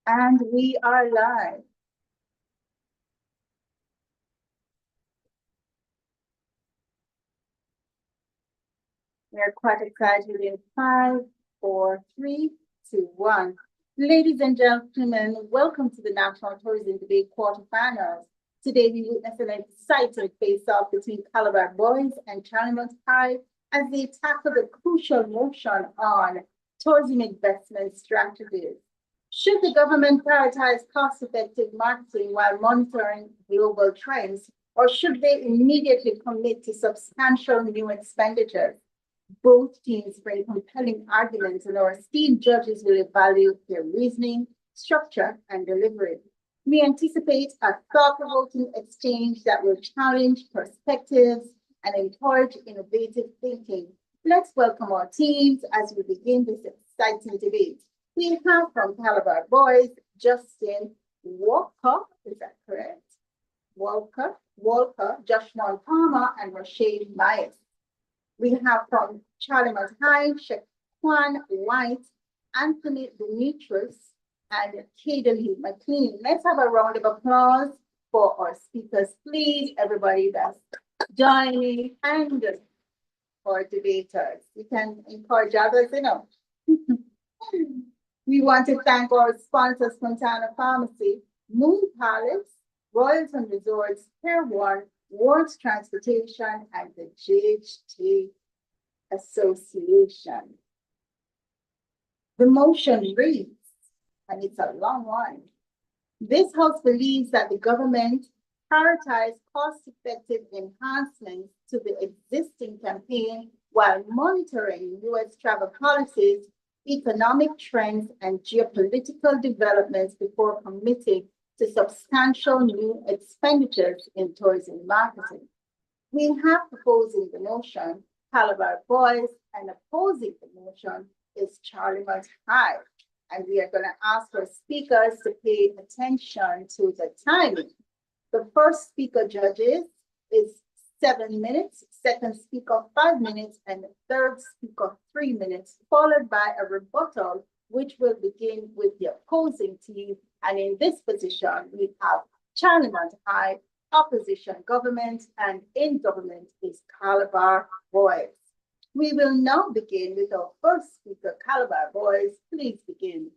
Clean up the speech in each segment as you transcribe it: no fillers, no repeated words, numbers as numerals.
And we are live. We are quite excited in 5, 4, 3, 2, 1. Ladies and gentlemen, welcome to the National Tourism Debate Quarterfinals. Today we witness an exciting face-off between Calabar boys and Charlemont High as they tackle the crucial motion on tourism investment strategies. Should the government prioritize cost-effective marketing while monitoring global trends, or should they immediately commit to substantial new expenditures? Both teams bring compelling arguments, and our esteemed judges will evaluate their reasoning, structure, and delivery. We anticipate a thought-provoking exchange that will challenge perspectives and encourage innovative thinking. Let's welcome our teams as we begin this exciting debate. We have from Calabar Boys, Justin Walker, is that correct? Walker, Joshua Palmer, and Rashid Myers. We have from Charlemont High, Shaquan White, Anthony Demetrius, and Kaden McLean. Let's have a round of applause for our speakers, please. Everybody that's joining and for debaters. You can encourage others, We want to thank our sponsors, Fontana Pharmacy, Moon Palace, Royalton Resorts, Pier 1, Wards Transportation, and the GHT Association. The motion reads, and it's a long one. This House believes that the government prioritize cost-effective enhancements to the existing campaign while monitoring U.S. travel policies, economic trends, and geopolitical developments before committing to substantial new expenditures in tourism marketing. We have proposing the motion Calabar Boys, and opposing the motion is Charlemont High. And we are going to ask our speakers to pay attention to the timing. The first speaker, judges, is 7 minutes, second speaker 5 minutes, and the third speaker 3 minutes, followed by a rebuttal, which will begin with the opposing team. And in this position, we have Charlemont High, opposition government, and in government is Calabar Boys. We will now begin with our first speaker, Calabar Boys. Please begin.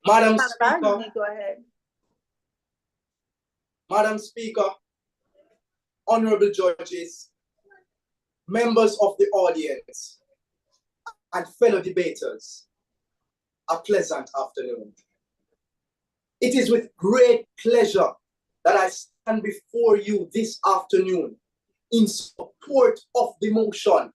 Madam Calabar, Speaker, go ahead. Madam Speaker, honorable judges, members of the audience, and fellow debaters, a pleasant afternoon. It is with great pleasure that I stand before you this afternoon in support of the motion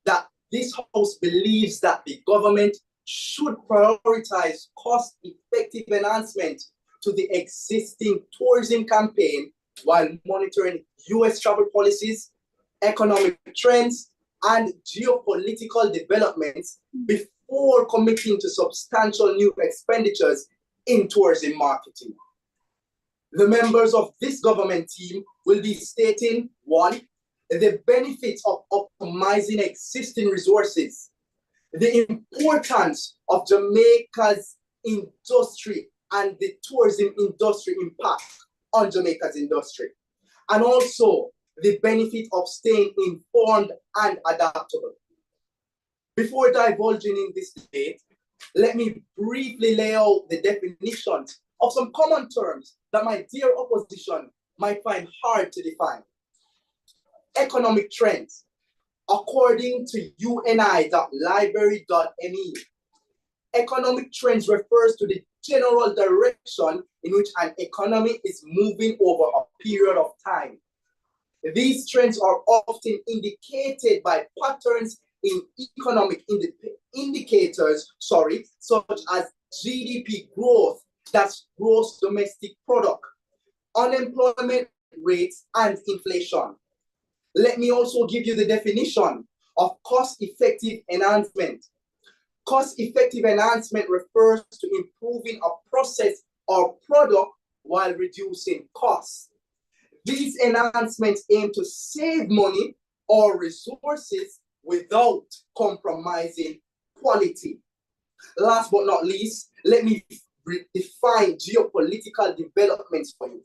that this House believes that the government should prioritize cost-effective enhancement to the existing tourism campaign while monitoring U.S. travel policies, economic trends, and geopolitical developments before committing to substantial new expenditures in tourism marketing. The members of this government team will be stating, 1, the benefits of optimizing existing resources, the importance of Jamaica's industry and the tourism industry impact on Jamaica's industry, and also the benefit of staying informed and adaptable. Before divulging in this debate, let me briefly lay out the definitions of some common terms that my dear opposition might find hard to define. Economic trends. According to uni.library.me, economic trends refers to the general direction in which an economy is moving over a period of time. These trends are often indicated by patterns in economic indicators, such as GDP growth, that's gross domestic product, unemployment rates, and inflation. Let me also give you the definition of cost-effective enhancement. Cost-effective enhancement refers to improving a process or product while reducing costs. These enhancements aim to save money or resources without compromising quality. Last but not least, let me define geopolitical developments for you.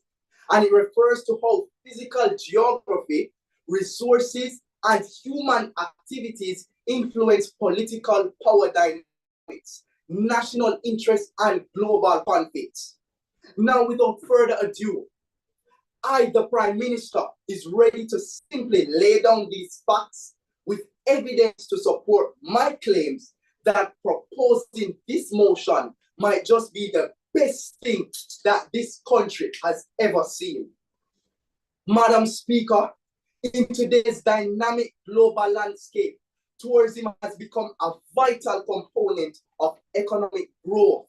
And it refers to how physical geography, resources, and human activities influence political power dynamics, national interests, and global conflicts. Now, without further ado, I, the Prime Minister, is ready to simply lay down these facts with evidence to support my claims that proposing this motion might just be the best thing that this country has ever seen. Madam Speaker, in today's dynamic global landscape, tourism has become a vital component of economic growth,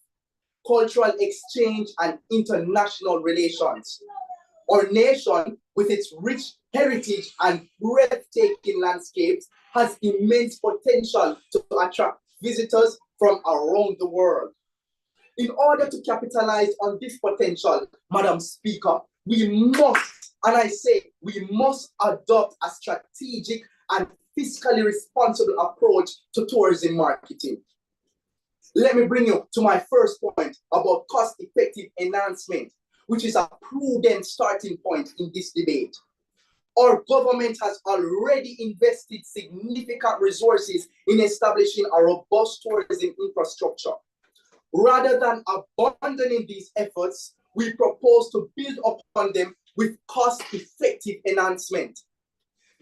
cultural exchange, and international relations. Our nation, with its rich heritage and breathtaking landscapes, has immense potential to attract visitors from around the world. In order to capitalize on this potential, Madam Speaker, we must, and I say we must adopt a strategic and fiscally responsible approach to tourism marketing. Let me bring you to my first point about cost-effective enhancement, which is a prudent starting point in this debate. Our government has already invested significant resources in establishing a robust tourism infrastructure. Rather than abandoning these efforts, we propose to build upon them with cost-effective enhancement.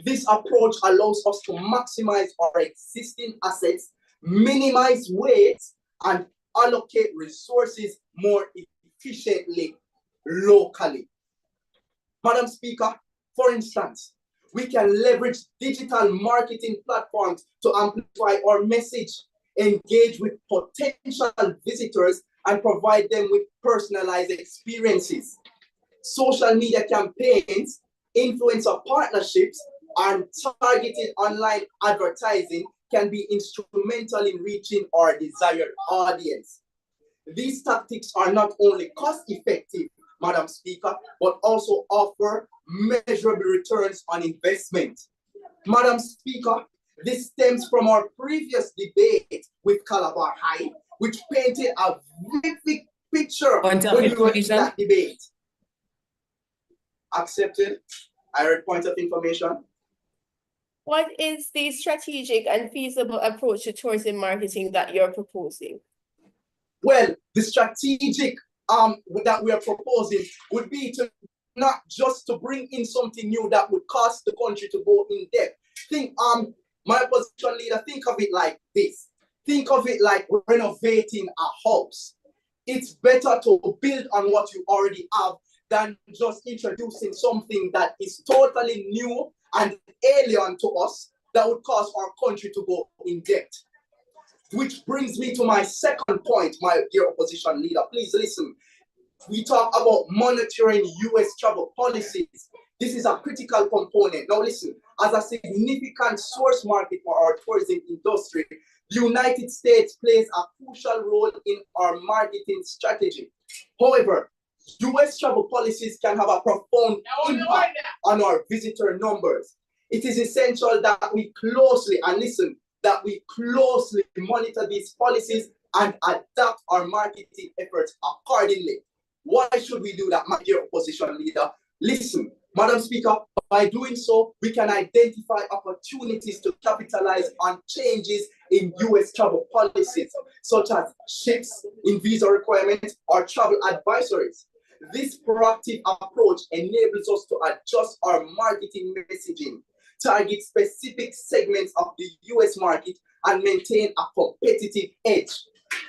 This approach allows us to maximize our existing assets, minimize waste, and allocate resources more efficiently locally. Madam Speaker, for instance, we can leverage digital marketing platforms to amplify our message, engage with potential visitors, and provide them with personalized experiences. Social media campaigns, influencer partnerships, and targeted online advertising can be instrumental in reaching our desired audience. These tactics are not only cost-effective, Madam Speaker, but also offer measurable returns on investment. Madam Speaker, this stems from our previous debate with Calabar High, which painted a vivid picture when we were in that debate. Accepted. I read point of information. What is the strategic and feasible approach to tourism marketing that you're proposing? Well, the strategic that we are proposing would be to not just to bring in something new that would cost the country to go in depth. Think, my opposition leader, think of it like this. Think of it like renovating a house. It's better to build on what you already have than just introducing something that is totally new and alien to us that would cause our country to go in debt. Which brings me to my second point, my dear opposition leader. Please listen. We talk about monitoring US travel policies. This is a critical component. Now listen, as a significant source market for our tourism industry, the United States plays a crucial role in our marketing strategy. However, US travel policies can have a profound impact on our visitor numbers. It is essential that we closely, and listen, that we closely monitor these policies and adapt our marketing efforts accordingly. Why should we do that, my dear opposition leader? Listen, Madam Speaker, by doing so, we can identify opportunities to capitalize on changes in US travel policies, such as shifts in visa requirements or travel advisories. This proactive approach enables us to adjust our marketing messaging, target specific segments of the US market, and maintain a competitive edge.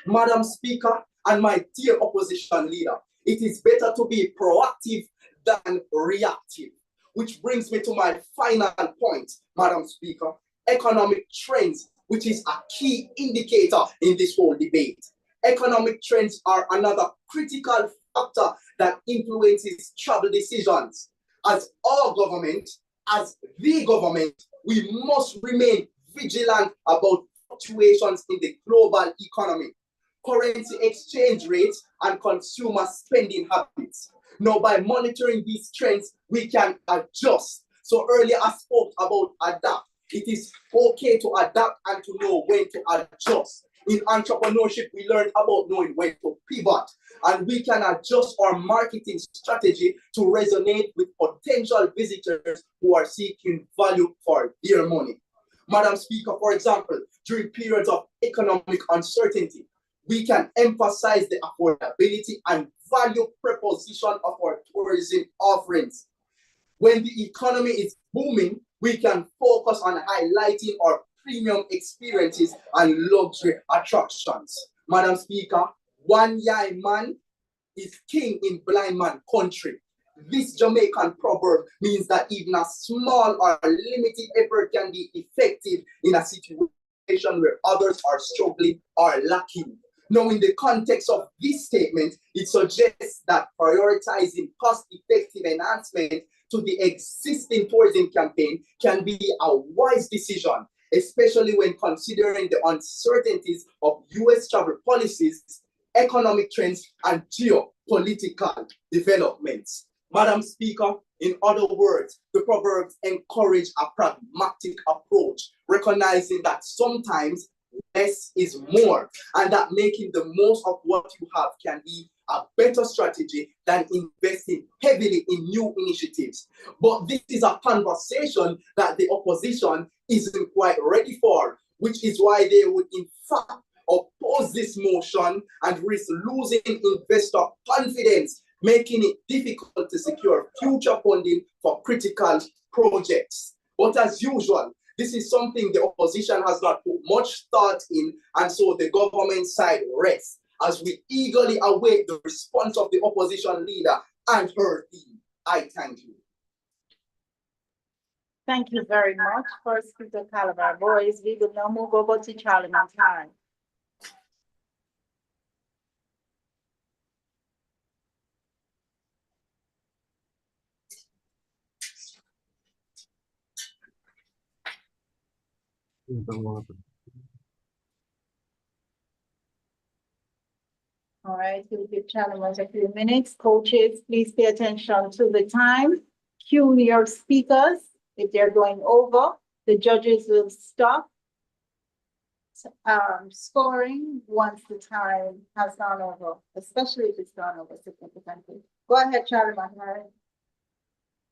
Madam Speaker and my dear opposition leader, it is better to be proactive than reactive. Which brings me to my final point, Madam Speaker, economic trends, which is a key indicator in this whole debate. Economic trends are another critical factor that influences travel decisions. As our government, as the government, we must remain vigilant about fluctuations in the global economy, currency exchange rates, and consumer spending habits. Now, by monitoring these trends, we can adjust. So earlier I spoke about adapt. It is okay to adapt and to know when to adjust. In entrepreneurship, we learn about knowing when to pivot, and we can adjust our marketing strategy to resonate with potential visitors who are seeking value for their money. Madam Speaker, for example, during periods of economic uncertainty, we can emphasize the affordability and value proposition of our tourism offerings. When the economy is booming, we can focus on highlighting our premium experiences and luxury attractions. Madam Speaker, one young man is king in blind man country. This Jamaican proverb means that even a small or limited effort can be effective in a situation where others are struggling or lacking. Now, in the context of this statement, it suggests that prioritizing cost-effective enhancement to the existing tourism campaign can be a wise decision, especially when considering the uncertainties of US travel policies, economic trends, and geopolitical developments. Madam Speaker, in other words, the proverbs encourage a pragmatic approach, recognizing that sometimes less is more, and that making the most of what you have can be a better strategy than investing heavily in new initiatives. But this is a conversation that the opposition isn't quite ready for, which is why they would in fact oppose this motion and risk losing investor confidence, making it difficult to secure future funding for critical projects. But as usual, this is something the opposition has not put much thought in, and so the government side rests as we eagerly await the response of the opposition leader and her team. I thank you. Thank you very much, First Speaker Calabar Boys. We will now move over to Charlemont High. All right, we'll give Charlemont a few minutes. Coaches, please pay attention to the time. Cue your speakers. If they're going over, the judges will stop scoring once the time has gone over, especially if it's gone over significantly. Go ahead, Charlemont.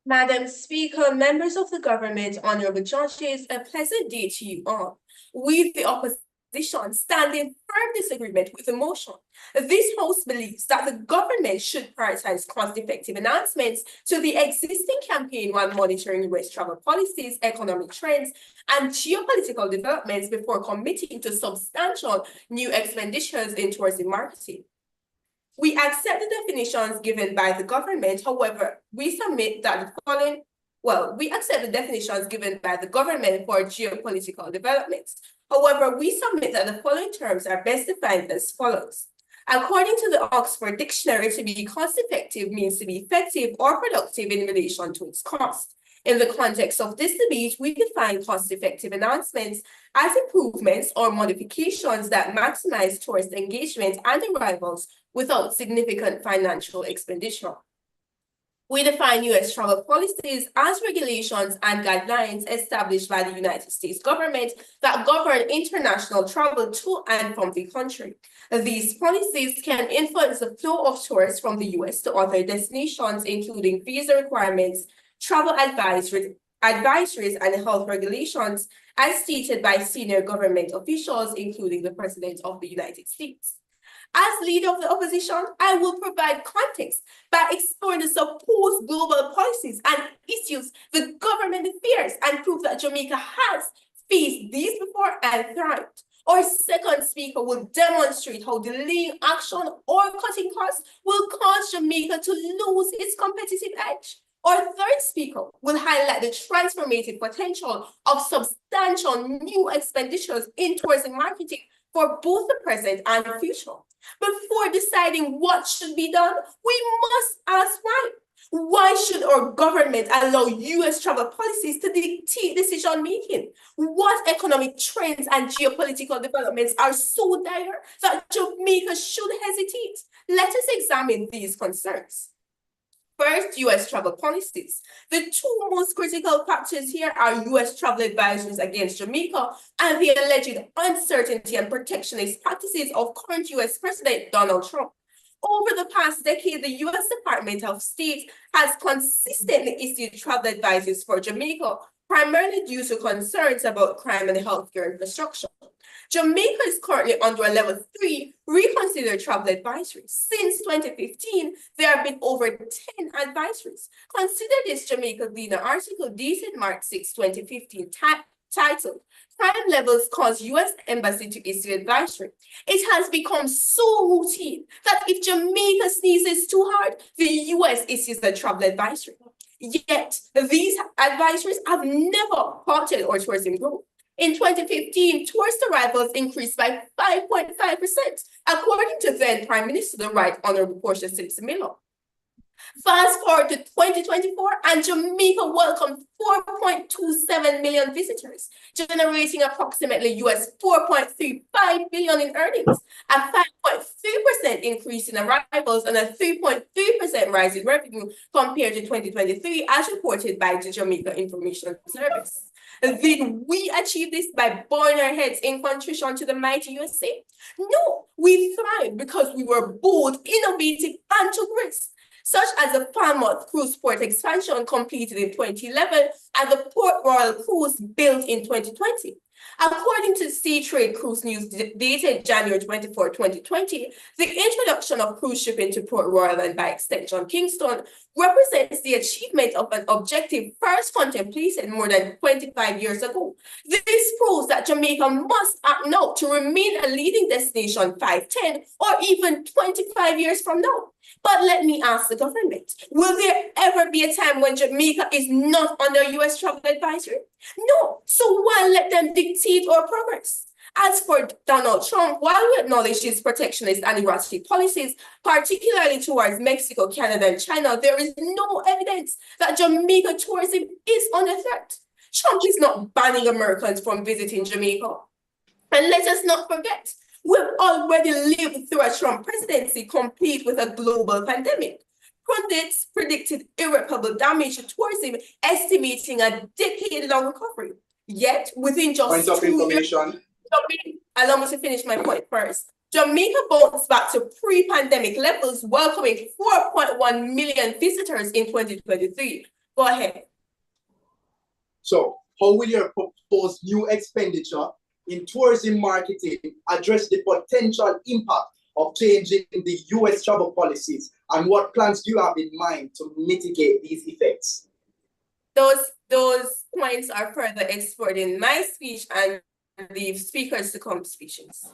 Madam Speaker, members of the government, honorable judges, a pleasant day to you all. We, the opposition, stand in firm disagreement with the motion. This House believes that the government should prioritize cost-effective enhancements to the existing campaign while monitoring US travel policies, economic trends, and geopolitical developments before committing to substantial new expenditures in tourism marketing. We accept the definitions given by the government. However, we submit that the following, we accept the definitions given by the government for geopolitical developments. However, we submit that the following terms are best defined as follows. According to the Oxford Dictionary, to be cost-effective means to be effective or productive in relation to its cost. In the context of this debate, we define cost-effective enhancements as improvements or modifications that maximize tourist engagement and arrivals without significant financial expenditure. We define US travel policies as regulations and guidelines established by the United States government that govern international travel to and from the country. These policies can influence the flow of tourists from the US to other destinations, including visa requirements, travel advisories, and health regulations, as stated by senior government officials, including the President of the United States. As leader of the opposition, I will provide context by exploring the supposed global policies and issues the government fears and prove that Jamaica has faced these before and thrived. Our second speaker will demonstrate how delaying action or cutting costs will cause Jamaica to lose its competitive edge. Our third speaker will highlight the transformative potential of substantial new expenditures in tourism marketing for both the present and the future. Before deciding what should be done, we must ask why. Why should our government allow US travel policies to dictate decision-making? What economic trends and geopolitical developments are so dire that Jamaica should hesitate? Let us examine these concerns. First, U.S. travel policies. The two most critical factors here are U.S. travel advisories against Jamaica and the alleged uncertainty and protectionist practices of current U.S. President Donald Trump. Over the past decade, the U.S. Department of State has consistently issued travel advisories for Jamaica, primarily due to concerns about crime and healthcare infrastructure. Jamaica is currently under a level 3 reconsider travel advisory. Since 2015, there have been over 10 advisories. Consider this Jamaica Gleaner article dated March 6, 2015, titled, "Crime Levels Cause U.S. Embassy to Issue Advisory." It has become so routine that if Jamaica sneezes too hard, the U.S. issues a travel advisory. Yet, these advisories have never halted our tourism growth. In 2015, tourist arrivals increased by 5.5%, according to then Prime Minister, the Right Honorable Portia Simpson Miller. Fast forward to 2024, and Jamaica welcomed 4.27 million visitors, generating approximately US $4.35 billion in earnings, a 5.3% increase in arrivals, and a 3.3% rise in revenue compared to 2023, as reported by the Jamaica Information Service. Did we achieve this by bowing our heads in contrition to the mighty USA? No, we thrived because we were bold, innovative, and took risks, such as the Falmouth Cruise Port expansion completed in 2011 and the Port Royal Cruise built in 2020. According to Sea Trade Cruise News dated January 24, 2020, the introduction of cruise shipping to Port Royal and by extension Kingston represents the achievement of an objective first contemplated more than 25 years ago. This proves that Jamaica must act now to remain a leading destination 5, 10, or even 25 years from now. But let me ask the government, will there ever be a time when Jamaica is not under US travel advisory? No, so why let them dictate our progress? As for Donald Trump, while we acknowledge his protectionist and erratic policies, particularly towards Mexico, Canada, and China, there is no evidence that Jamaica tourism is under threat. Trump is not banning Americans from visiting Jamaica. And let us not forget, we've already lived through a Trump presidency complete with a global pandemic. Pundits predicted irreparable damage to tourism, estimating a decade-long recovery. Yet, within just Point of 2 years, information. allow me to finish my point first. Jamaica bounced back to pre-pandemic levels, welcoming 4.1 million visitors in 2023. Go ahead. So, how will your proposed new expenditure in tourism marketing address the potential impact of changing the US travel policies, and what plans do you have in mind to mitigate these effects? Those points are further explored in my speech and the speakers to come speeches.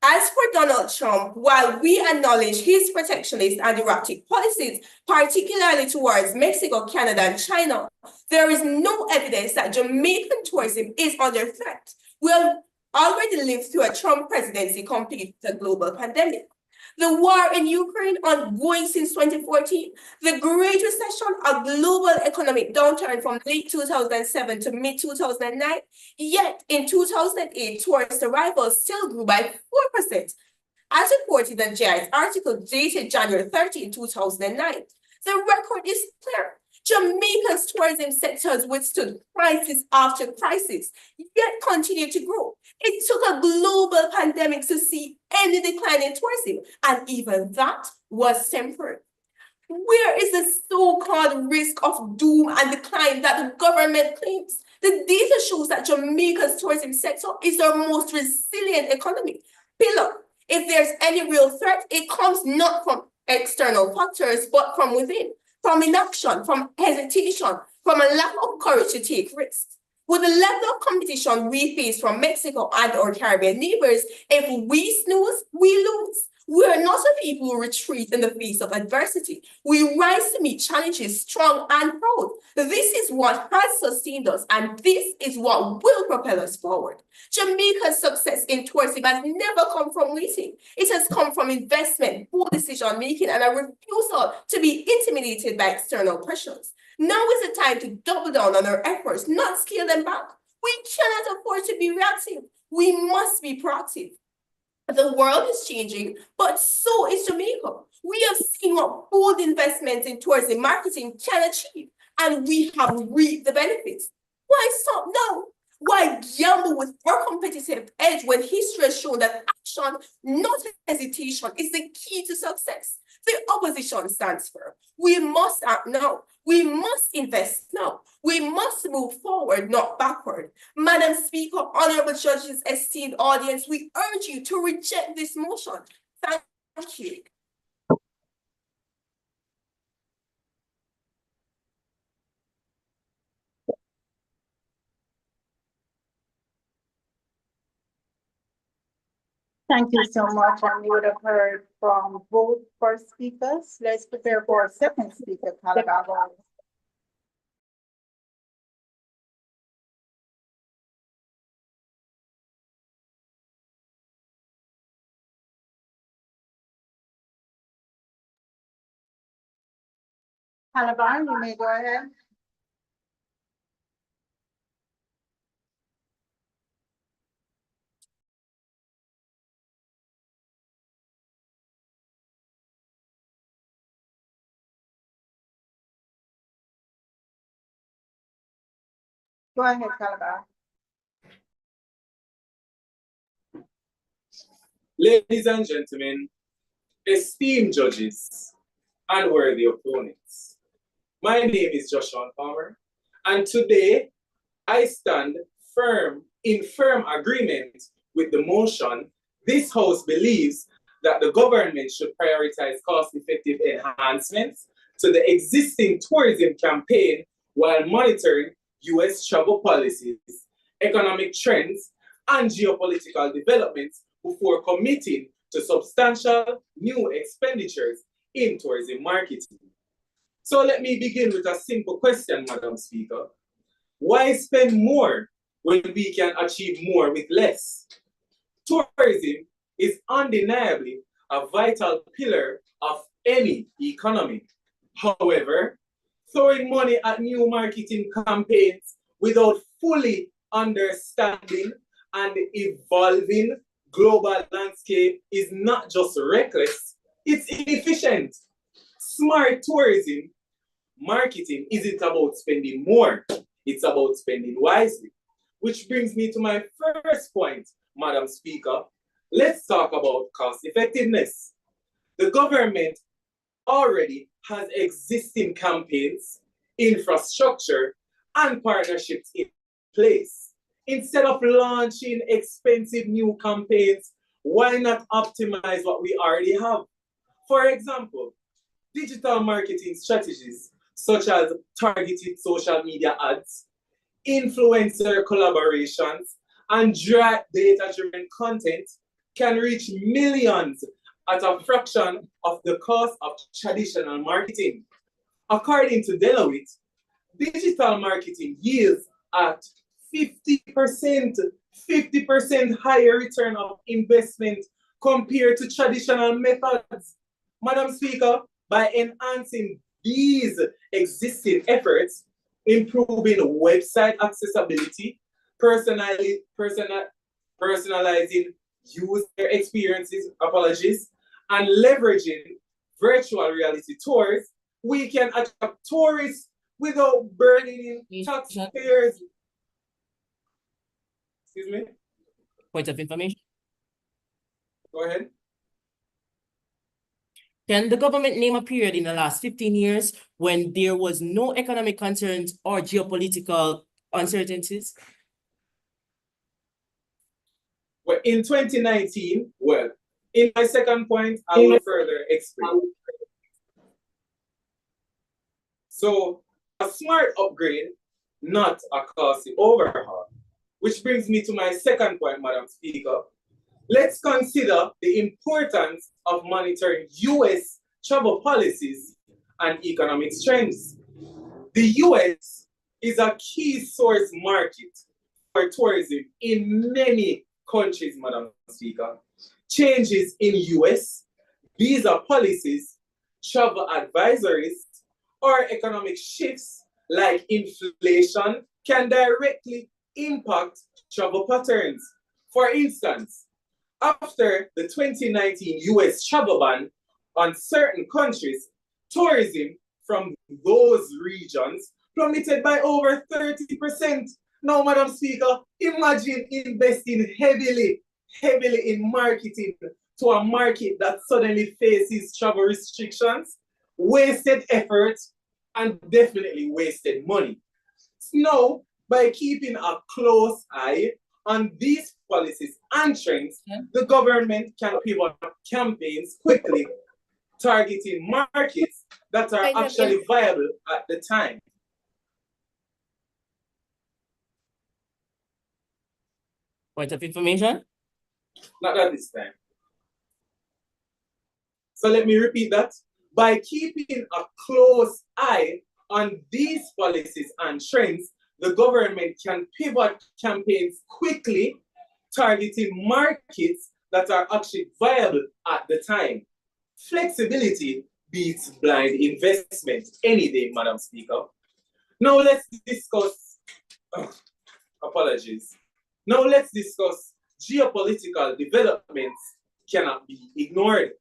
As for Donald Trump, while we acknowledge his protectionist and erratic policies, particularly towards Mexico, Canada, and China, there is no evidence that Jamaican tourism is under threat. We have already lived through a Trump presidency complete with a global pandemic. The war in Ukraine ongoing since 2014, the Great Recession, a global economic downturn from late 2007 to mid-2009, yet in 2008, tourist arrivals still grew by 4%. As reported in GI's article dated January 13, 2009, the record is clear. Jamaica's tourism sector has withstood crisis after crisis, yet continued to grow. It took a global pandemic to see any decline in tourism, and even that was temporary. Where is the so-called risk of doom and decline that the government claims? The data shows that Jamaica's tourism sector is our most resilient economy pillar. If there's any real threat, it comes not from external factors, but from within. From inaction, from hesitation, from a lack of courage to take risks. With the level of competition we face from Mexico and our Caribbean neighbors, if we snooze, we lose. We are not a people who retreat in the face of adversity. We rise to meet challenges strong and proud. This is what has sustained us, and this is what will propel us forward. Jamaica's success in tourism has never come from waiting. It has come from investment, bold decision-making, and a refusal to be intimidated by external pressures. Now is the time to double down on our efforts, not scale them back. We cannot afford to be reactive. We must be proactive. The world is changing, but so is Jamaica. We have seen what bold investments in tourism marketing can achieve, and we have reaped the benefits. Why stop now? Why gamble with our competitive edge when history has shown that action, not hesitation, is the key to success? The opposition stands firm. We must act now. We must invest now. We must move forward, not backward. Madam Speaker, honorable judges, esteemed audience, we urge you to reject this motion. Thank you. Thank you so much. And we would have heard from both first speakers. Let's prepare for our second speaker, Calabar Boys. Calabar, you may go ahead. Go ahead, Calabar. Ladies and gentlemen, esteemed judges and worthy opponents, my name is Joshua Palmer, and today I stand in firm agreement with the motion. This House believes that the government should prioritize cost-effective enhancements to the existing tourism campaign while monitoring U.S. travel policies, economic trends, and geopolitical developments before committing to substantial new expenditures in tourism marketing. So let me begin with a simple question, Madam Speaker. Why spend more when we can achieve more with less? Tourism is undeniably a vital pillar of any economy. However, throwing money at new marketing campaigns without fully understanding and evolving global landscape is not just reckless, it's inefficient. Smart tourism marketing isn't about spending more, it's about spending wisely. Which brings me to my first point, Madam Speaker. Let's talk about cost effectiveness. The government already has existing campaigns, infrastructure, and partnerships in place. Instead of launching expensive new campaigns, why not optimize what we already have? For example, digital marketing strategies such as targeted social media ads, influencer collaborations, and data-driven content can reach millions at a fraction of the cost of traditional marketing. According to Deloitte, digital marketing yields at 50% higher return of investment compared to traditional methods. Madam Speaker, by enhancing these existing efforts, improving website accessibility, personalizing user experiences, and leveraging virtual reality tours, we can attract tourists without burdening taxpayers. Excuse me? Point of information. Go ahead. Can the government name a period in the last 15 years when there was no economic concerns or geopolitical uncertainties? Well, in 2019, well, in my second point, I will further explain. So, a smart upgrade, not a costly overhaul. Which brings me to my second point, Madam Speaker. Let's consider the importance of monitoring U.S. travel policies and economic trends. The U.S. is a key source market for tourism in many countries, Madam Speaker. Changes in U.S. visa policies, travel advisories, or economic shifts like inflation can directly impact travel patterns. For instance, after the 2019 US travel ban, on certain countries, tourism from those regions plummeted by over 30%. Now, Madam Speaker, imagine investing heavily in marketing to a market that suddenly faces travel restrictions, wasted effort, and definitely wasted money. Now, by keeping a close eye on these policies and trends, the government can pivot campaigns quickly, targeting markets that are actually viable at the time. Point of information? Not at this time. So let me repeat that. By keeping a close eye on these policies and trends, the government can pivot campaigns quickly, targeting markets that are actually viable at the time. Flexibility beats blind investment any day, Madam Speaker. Now let's discuss, apologies. Now let's discuss geopolitical developments cannot be ignored.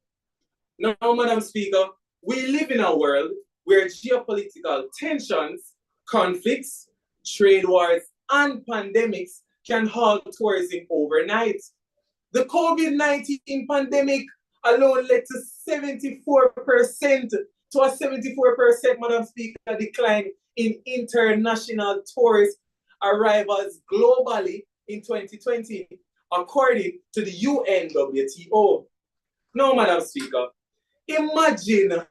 Now, Madam Speaker, we live in a world where geopolitical tensions, conflicts, trade wars, and pandemics can halt tourism overnight. The COVID-19 pandemic alone led to 74%, Madam Speaker, decline in international tourist arrivals globally in 2020, according to the UNWTO. Now, Madam Speaker, imagine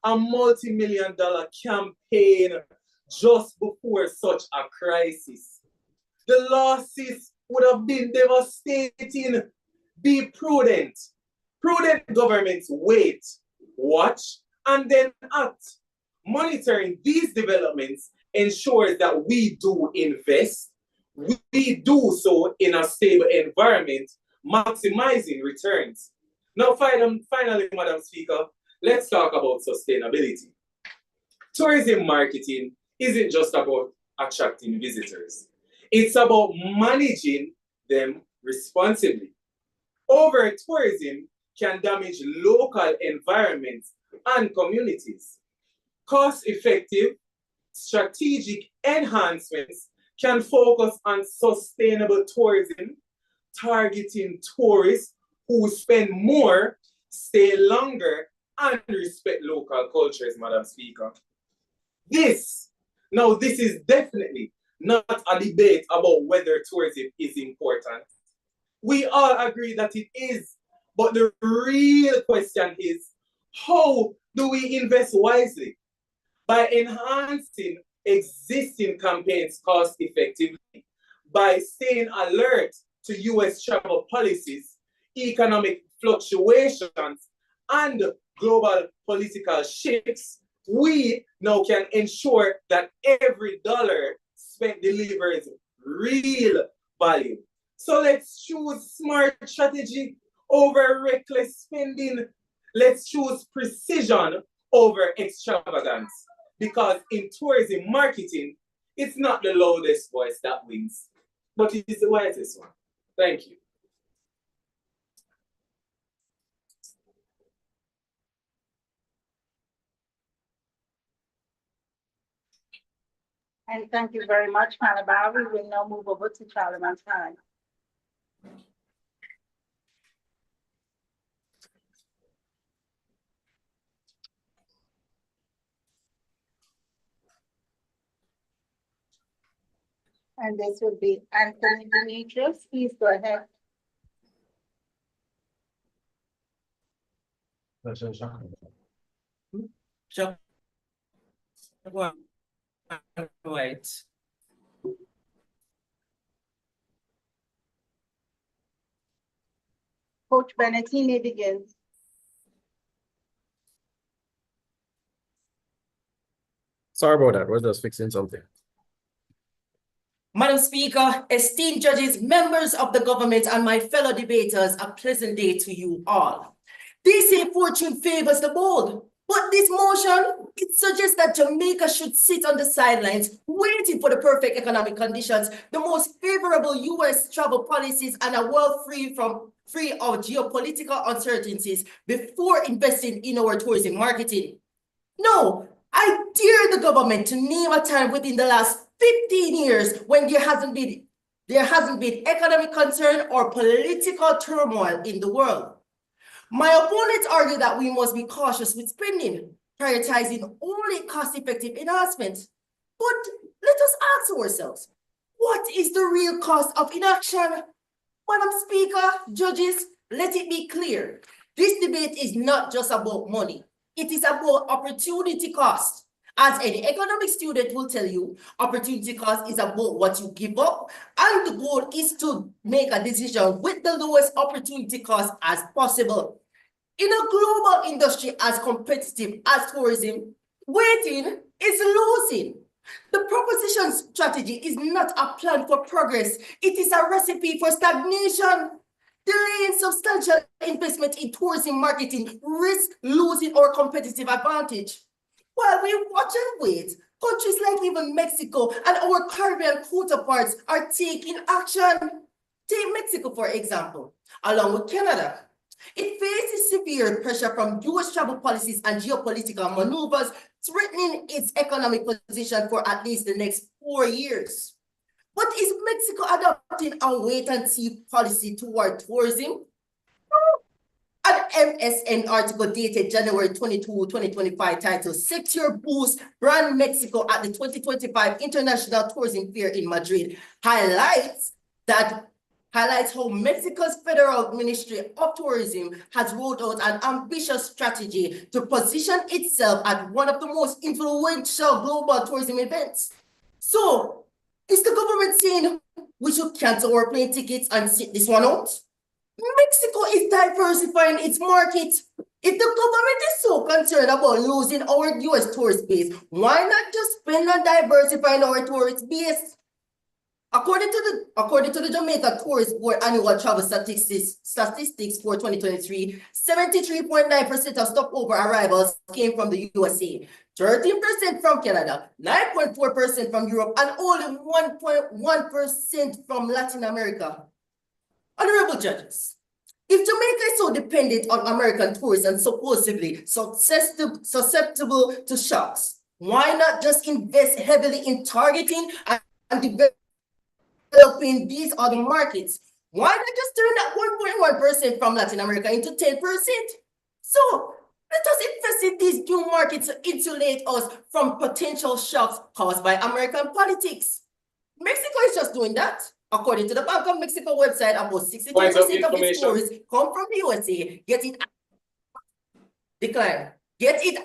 a multi-million-dollar campaign just before such a crisis. The losses would have been devastating. Be prudent. Prudent governments wait, watch, and then act. Monitoring these developments ensures that we do invest, we do so in a stable environment, maximizing returns. Now, finally, Madam Speaker, let's talk about sustainability. Tourism marketing isn't just about attracting visitors. It's about managing them responsibly. Over-tourism can damage local environments and communities. Cost-effective, strategic enhancements can focus on sustainable tourism, targeting tourists who spend more, stay longer, and respect local cultures, Madam Speaker. This is definitely not a debate about whether tourism is important. We all agree that it is, but the real question is, how do we invest wisely? By enhancing existing campaigns cost effectively, by staying alert to US travel policies, economic fluctuations, and global political shifts, we now can ensure that every dollar spent delivers real value. So let's choose smart strategy over reckless spending. Let's choose precision over extravagance. Because in tourism marketing, it's not the loudest voice that wins, but it is the wisest one. Thank you. And thank you very much, Calabar. We will now move over to Charlemont. And this will be Anthony Demetrius. Please go ahead. Sure. Right. Coach Bennett, he may begin. Sorry about that. We're just fixing something. Madam Speaker, esteemed judges, members of the government, and my fellow debaters, a pleasant day to you all. They say fortune favors the bold, but this motion, it suggests that Jamaica should sit on the sidelines, waiting for the perfect economic conditions, the most favorable US travel policies, and a world free from free of geopolitical uncertainties before investing in our tourism marketing. No, I dare the government to name a time within the last 15 years when there hasn't been economic concern or political turmoil in the world. My opponents argue that we must be cautious with spending, prioritizing only cost-effective enhancements. But let us ask ourselves, what is the real cost of inaction? Madam Speaker, judges, let it be clear. This debate is not just about money. It is about opportunity cost. As any economic student will tell you, opportunity cost is about what you give up, and the goal is to make a decision with the lowest opportunity cost as possible. In a global industry as competitive as tourism, waiting is losing. The proposition strategy is not a plan for progress. It is a recipe for stagnation. Delaying substantial investment in tourism marketing risk losing our competitive advantage. While we watch and wait, countries like even Mexico and our Caribbean counterparts are taking action. Take Mexico, for example, along with Canada. It faces severe pressure from US travel policies and geopolitical maneuvers, threatening its economic position for at least the next 4 years. But is Mexico adopting a wait-and-see policy toward tourism? An MSN article dated January 22, 2025 titled Secure Boost Brand Mexico at the 2025 International Tourism Fair in Madrid highlights how Mexico's Federal Ministry of Tourism has rolled out an ambitious strategy to position itself as one of the most influential global tourism events. So, is the government saying we should cancel our plane tickets and sit this one out? Mexico is diversifying its market. If the government is so concerned about losing our US tourist base, why not just spend on diversifying our tourist base? According to the Jamaica Tourist Board annual travel statistics for 2023, 73.9% of stopover arrivals came from the USA, 13% from Canada, 9.4% from Europe, and only 1.1% from Latin America. Honorable judges, if Jamaica is so dependent on American tourists and supposedly susceptible to shocks, why not just invest heavily in targeting and developing these other markets? Why not just turn that 1.1% from Latin America into 10%? So let us invest in these new markets to insulate us from potential shocks caused by American politics. Mexico is just doing that. According to the Bank of Mexico website, about 62% of its tourists come from the USA, yet it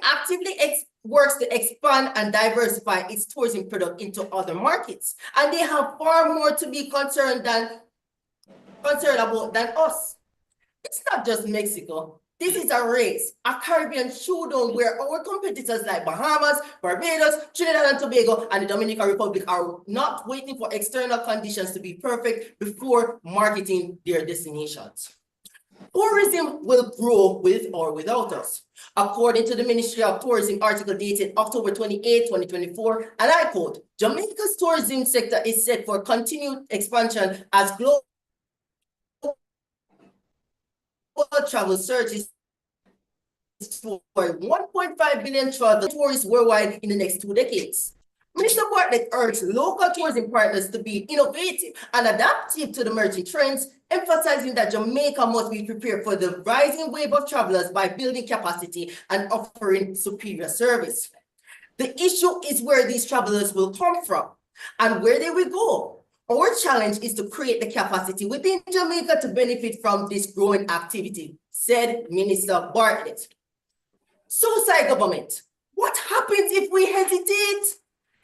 actively works to expand and diversify its tourism product into other markets. And they have far more to be concerned about than us. It's not just Mexico. This is a race, a Caribbean showdown where our competitors like Bahamas, Barbados, Trinidad and Tobago, and the Dominican Republic are not waiting for external conditions to be perfect before marketing their destinations. Tourism will grow with or without us. According to the Ministry of Tourism article dated October 28, 2024, and I quote, Jamaica's tourism sector is set for continued expansion as global travel surges for 1.5 billion travel tourists worldwide in the next 2 decades. Minister Bartlett urged local tourism partners to be innovative and adaptive to the emerging trends, emphasizing that Jamaica must be prepared for the rising wave of travelers by building capacity and offering superior service. The issue is where these travelers will come from and where they will go. Our challenge is to create the capacity within Jamaica to benefit from this growing activity, said Minister Bartlett. So, side government, what happens if we hesitate?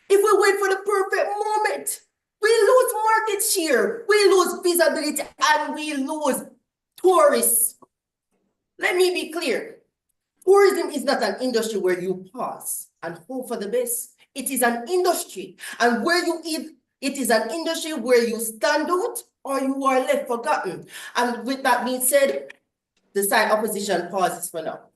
If we wait for the perfect moment? We lose market share, we lose visibility, and we lose tourists. Let me be clear. Tourism is not an industry where you pause and hope for the best. It is an industry, and it is an industry where you stand out or you are left forgotten. And with that being said, the side opposition pauses for now.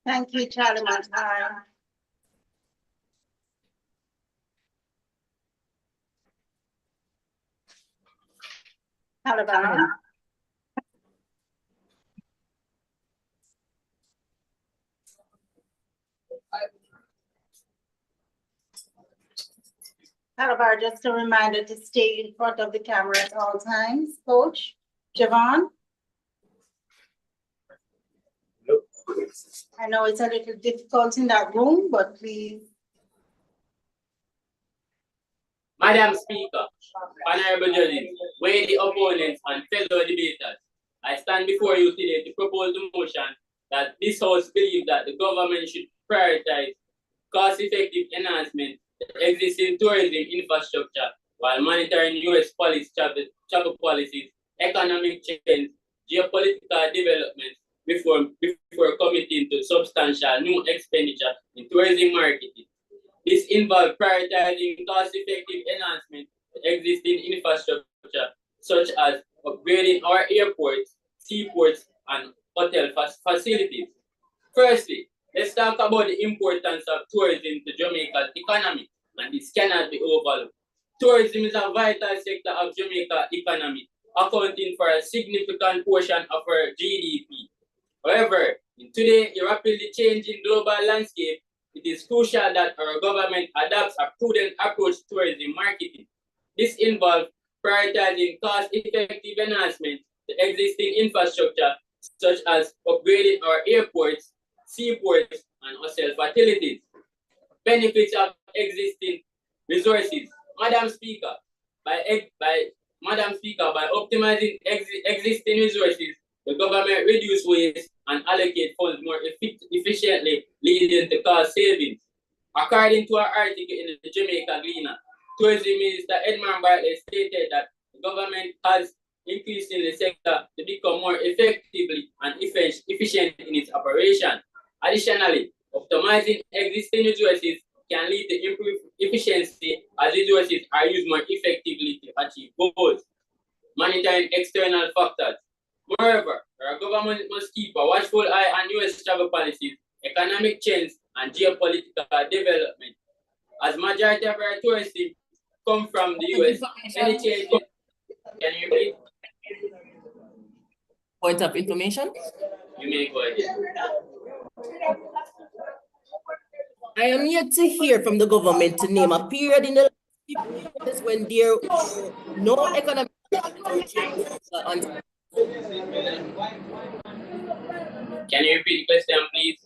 Thank you, Charlemont. Calabar. Calabar, just a reminder to stay in front of the camera at all times. Coach, Javon. I know it's a little difficult in that room, but please. Madam Speaker, honorable judges, weigh the opponents and fellow debaters, I stand before you today to propose the motion that this House believes that the government should prioritize cost-effective enhancement of existing tourism infrastructure while monitoring U.S. travel policies, economic change, geopolitical developments before committing to substantial new expenditure in tourism marketing. This involves prioritizing cost-effective enhancement of existing infrastructure, such as upgrading our airports, seaports, and hotel facilities. Firstly, let's talk about the importance of tourism to Jamaica's economy, and this cannot be overlooked. Tourism is a vital sector of Jamaica's economy, accounting for a significant portion of our GDP. However, in today's rapidly changing global landscape, it is crucial that our government adopts a prudent approach to tourism marketing. This involves prioritizing cost-effective enhancement to existing infrastructure, such as upgrading our airports, seaports, and hotel facilities. Benefits of existing resources. Madam Speaker, by optimizing existing resources, the government reduces waste and allocate funds more efficiently, leading to cost savings. According to an article in the Jamaica Gleaner, Tourism Minister Edmund Bartlett stated that the government has increased in the sector to become more effectively and efficient in its operation. Additionally, optimizing existing resources can lead to improved efficiency as resources are used more effectively to achieve goals. Monitoring external factors. Moreover, our government must keep a watchful eye on U.S. travel policies, economic trends, and geopolitical development. As majority of our tourists come from the U.S., any changes, can you repeat? Point of information. You may go ahead. I am yet to hear from the government to name a period in the last 50 years when there were no economic Can you repeat the question, please?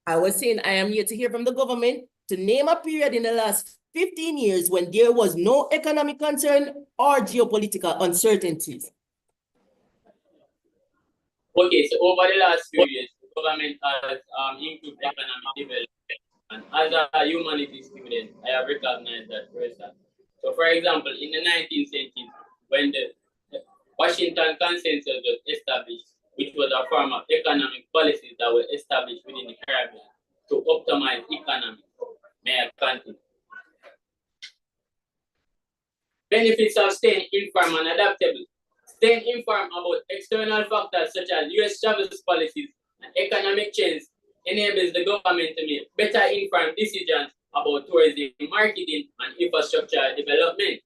I was saying I am yet to hear from the government to name a period in the last 15 years when there was no economic concern or geopolitical uncertainties. Okay, so over the last few years, the government has improved economic development. And as a humanities student, I have recognized that firsthand. So for example, in the 19th century, when the Washington Consensus was established, which was a form of economic policies that were established within the Caribbean to optimize economy. May I continue? Benefits of staying informed and adaptable. Staying informed about external factors such as U.S. travel policies and economic trends enables the government to make better informed decisions about tourism marketing and infrastructure development.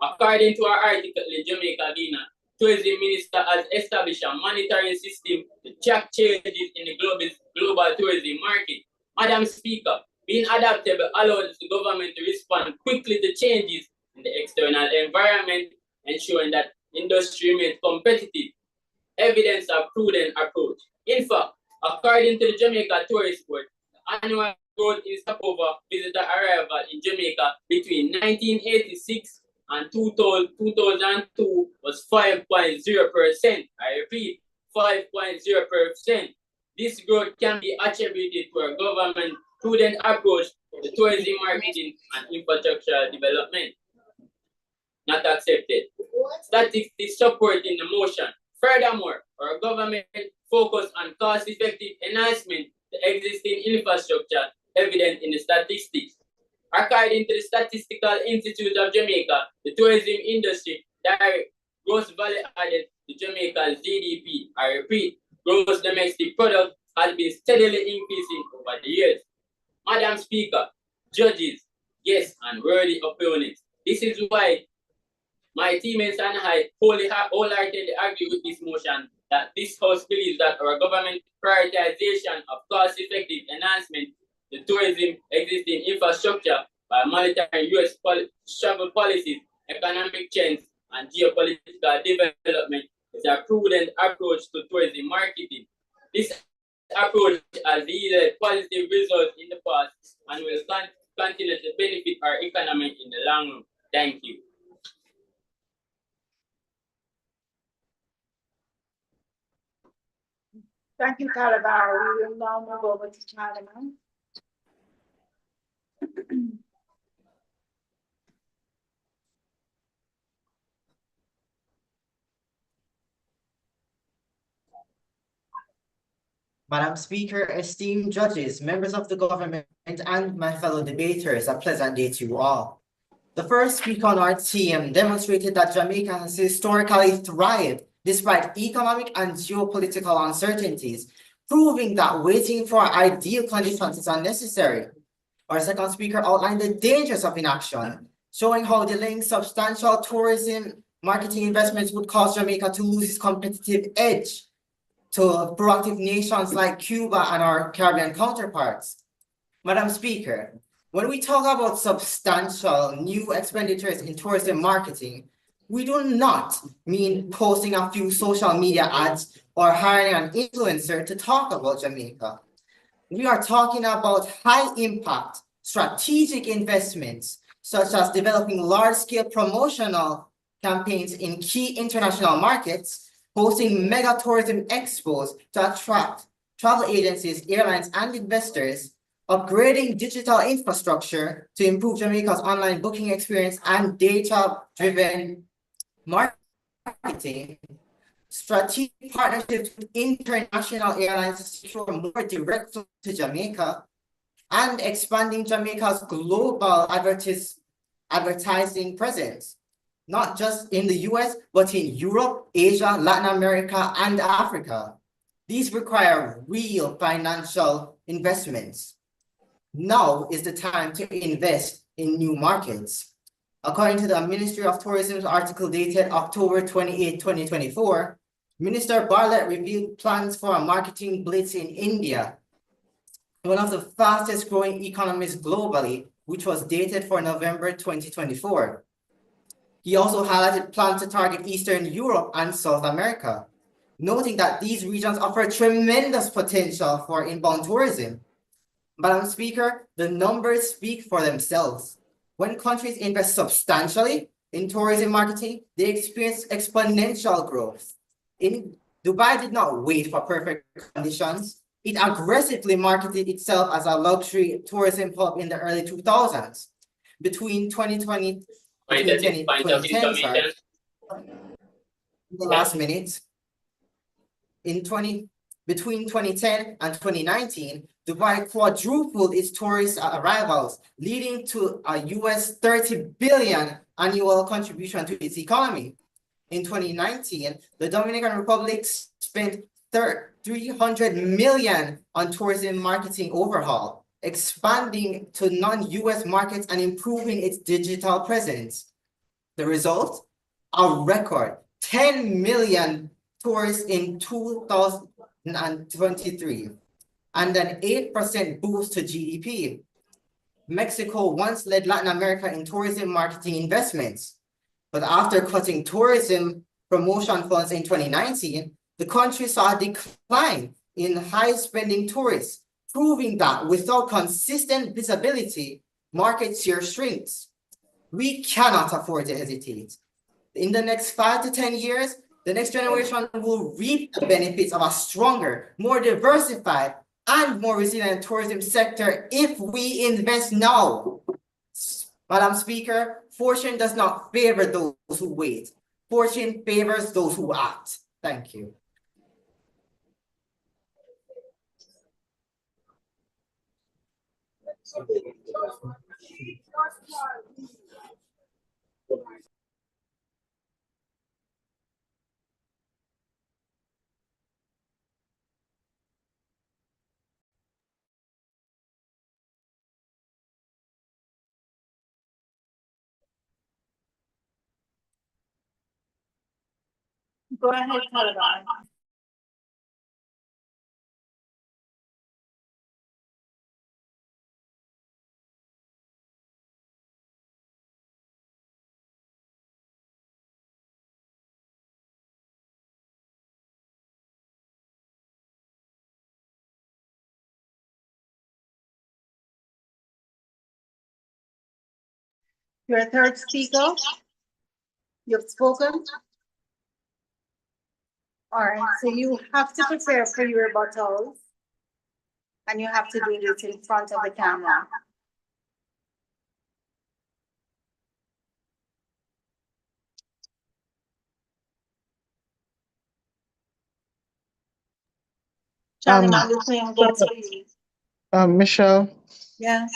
According to our article in Jamaica Gleaner, Tourism Minister has established a monitoring system to track changes in the global tourism market. Madam Speaker, being adaptable allows the government to respond quickly to changes in the external environment, ensuring that industry remains competitive. Evidence of prudent approach. In fact, according to the Jamaica Tourist Board, the annual growth in stopover visitor arrival in Jamaica between 1986 and 2002 was 5.0%. I repeat, 5.0%. This growth can be attributed to a government prudent approach to tourism marketing and infrastructure development. Not accepted. Statistics supporting the motion. Furthermore, our government focus on cost-effective enhancement to existing infrastructure evident in the statistics. According to the Statistical Institute of Jamaica, the tourism industry direct gross value added to Jamaica's GDP, I repeat, gross domestic product has been steadily increasing over the years. Madam Speaker, judges, guests, and worthy opponents, this is why my teammates and I wholeheartedly agree with this motion that this House believes that our government prioritization of cost-effective enhancement to tourism existing infrastructure by monitoring U.S. travel policies, economic trends, and geopolitical development is a prudent approach to tourism marketing. This approach has yielded positive results in the past and will continue to benefit our economy in the long run. Thank you. Thank you, Calabar. We will now move over to Charlemont. Madam Speaker, esteemed judges, members of the government, and my fellow debaters, a pleasant day to you all. The first speaker on our team demonstrated that Jamaica has historically thrived despite economic and geopolitical uncertainties, proving that waiting for ideal conditions is unnecessary. Our second speaker outlined the dangers of inaction, showing how delaying substantial tourism marketing investments would cause Jamaica to lose its competitive edge to proactive nations like Cuba and our Caribbean counterparts. Madam Speaker, when we talk about substantial new expenditures in tourism marketing, we do not mean posting a few social media ads or hiring an influencer to talk about Jamaica. We are talking about high impact, strategic investments, such as developing large-scale promotional campaigns in key international markets, hosting mega tourism expos to attract travel agencies, airlines, and investors, upgrading digital infrastructure to improve Jamaica's online booking experience and data-driven marketing, strategic partnerships with international airlines to secure more direct flights to Jamaica, and expanding Jamaica's global advertising presence, not just in the US, but in Europe, Asia, Latin America, and Africa. These require real financial investments. Now is the time to invest in new markets. According to the Ministry of Tourism's article dated October 28, 2024, Minister Bartlett revealed plans for a marketing blitz in India, one of the fastest growing economies globally, which was dated for November 2024. He also highlighted plans to target Eastern Europe and South America, noting that these regions offer tremendous potential for inbound tourism. Madam Speaker, the numbers speak for themselves. When countries invest substantially in tourism marketing, they experience exponential growth. Dubai did not wait for perfect conditions. It aggressively marketed itself as a luxury tourism hub in the early 2000s. Between 2010, the last minute. Between 2010 and 2019, Dubai quadrupled its tourist arrivals, leading to a US 30 billion annual contribution to its economy. In 2019, the Dominican Republic spent 300 million on tourism marketing overhaul, expanding to non-US markets and improving its digital presence. The result? A record 10 million tourists in 2023 and an 8% boost to GDP. Mexico once led Latin America in tourism marketing investments, but after cutting tourism promotion funds in 2019, the country saw a decline in high-spending tourists, proving that without consistent visibility, market share shrinks. We cannot afford to hesitate. In the next 5 to 10 years, the next generation will reap the benefits of a stronger, more diversified, and more resilient tourism sector if we invest now. Madam Speaker, fortune does not favor those who wait. Fortune favors those who act. Thank you. Go ahead, Calabar. Your third speaker. You've spoken. All right, so you have to prepare for your rebuttals. And you have to do this in front of the camera. Charlemont, the same goes for you. Michelle, Yeah.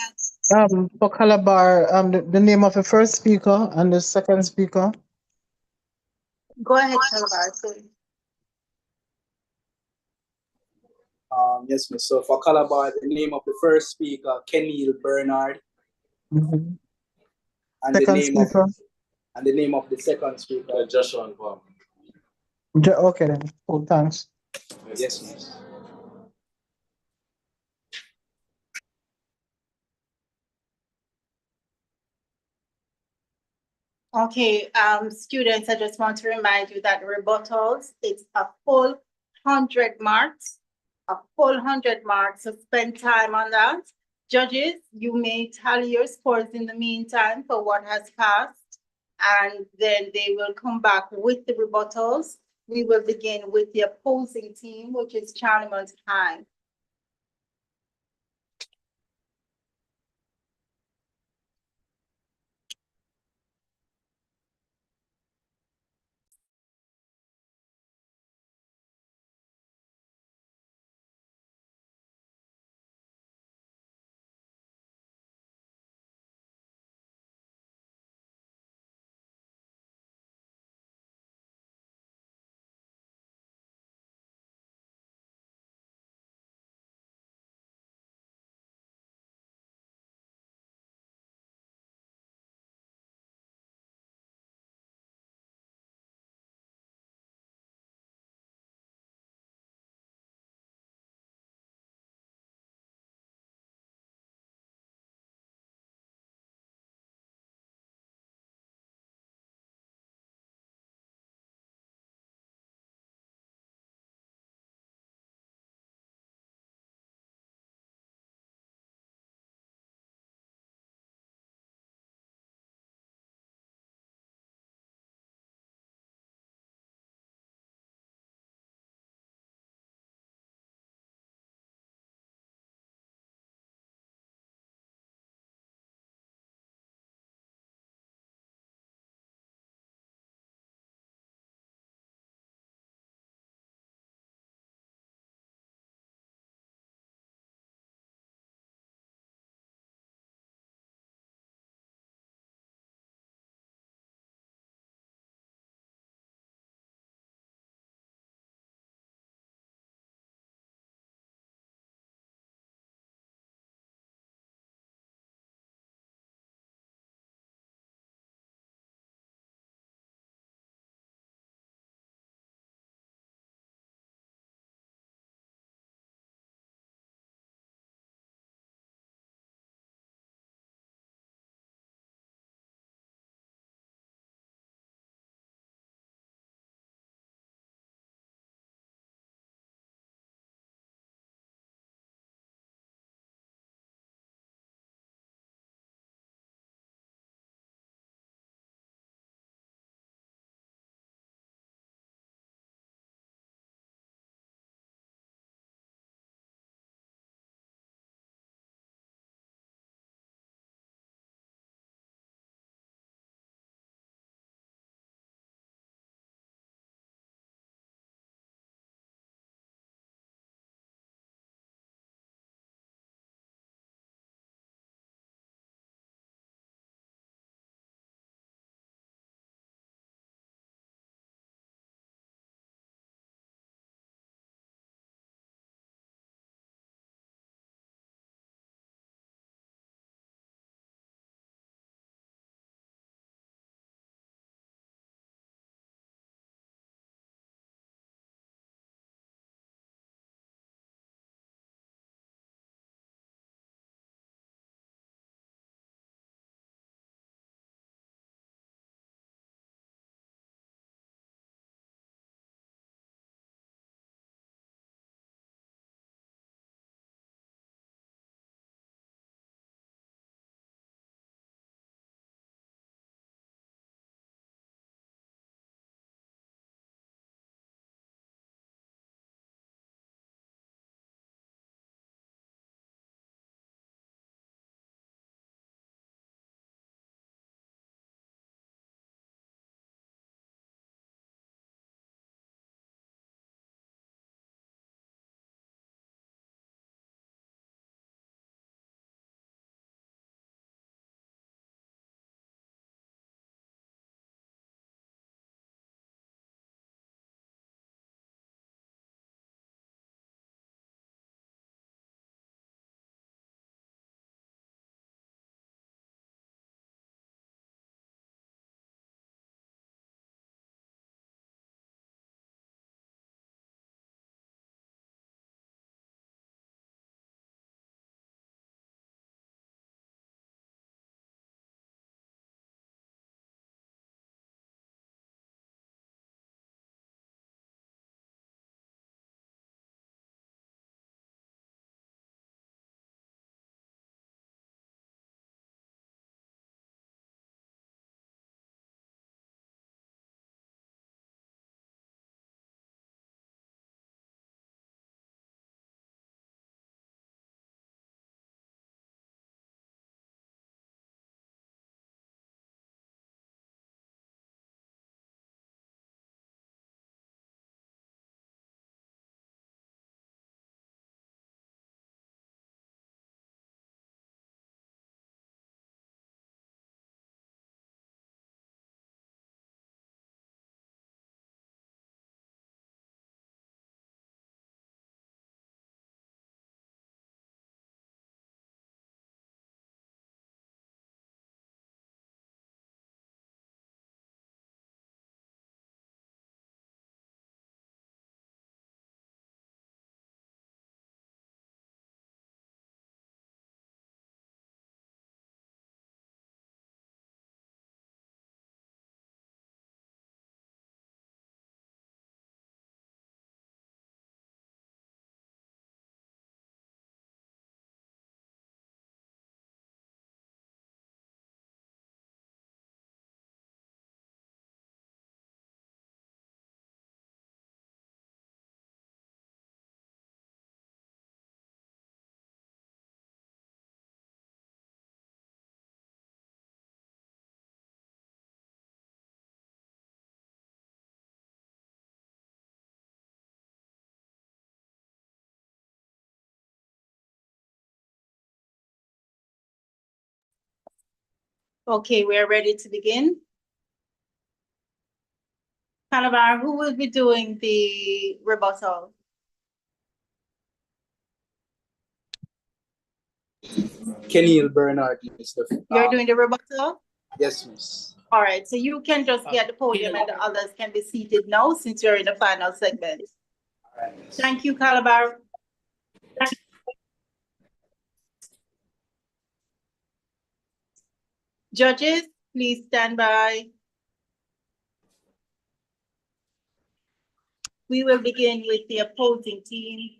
for Calabar, the name of the first speaker and the second speaker. Go ahead, Calabar. Yes, miss. So for Calabar, the name of the first speaker, Kenil Bernard, Mhm. and Second speaker. the name of the second speaker, Joshua Palmer. Okay then. Cool, thanks. yes, miss. Okay, students, I just want to remind you that rebuttals, it's a full 100 marks, so spend time on that. Judges, you may tally your scores in the meantime for what has passed, and then they will come back with the rebuttals. We will begin with the opposing team, which is Charlemont High. Okay, we're ready to begin. Calabar, who will be doing the rebuttal? Kenil Bernard is the You're doing the rebuttal? yes, miss. All right, so you can just be at the podium and the others can be seated now since you're in the final segment. Thank you, Calabar. Judges, please stand by. We will begin with the opposing team.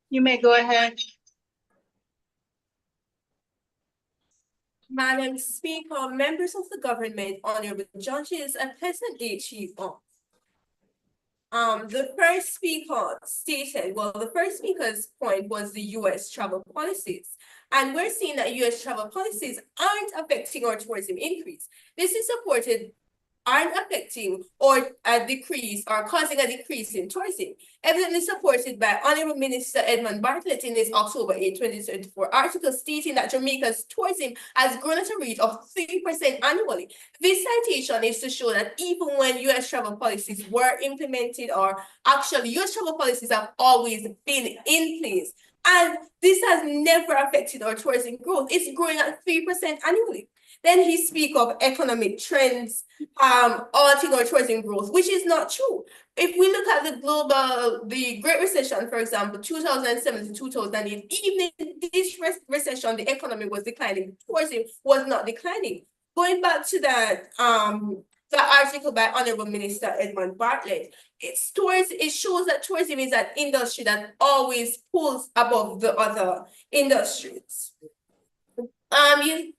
You may go ahead. Madam Speaker, members of the government, honorable judges, a pleasant day to you all. The first speaker stated, well, the first speaker's point was the US travel policies. And we're seeing that US travel policies aren't affecting our tourism increase. This is supported, aren't affecting or a decrease or causing a decrease in tourism, evidently supported by Honorable Minister Edmund Bartlett in his October 8, 2024 article stating that Jamaica's tourism has grown at a rate of 3% annually. This citation is to show that even when US travel policies were implemented, or actually US travel policies have always been in place, and this has never affected our tourism growth. It's growing at 3% annually. Then he speaks of economic trends halting our tourism growth, which is not true. If we look at the Great Recession, for example, 2007 to 2008, even in this recession, the economy was declining, tourism was not declining. Going back to that, the article by Honorable Minister Edmund Bartlett, it shows that tourism is an industry that always pulls above the other industries.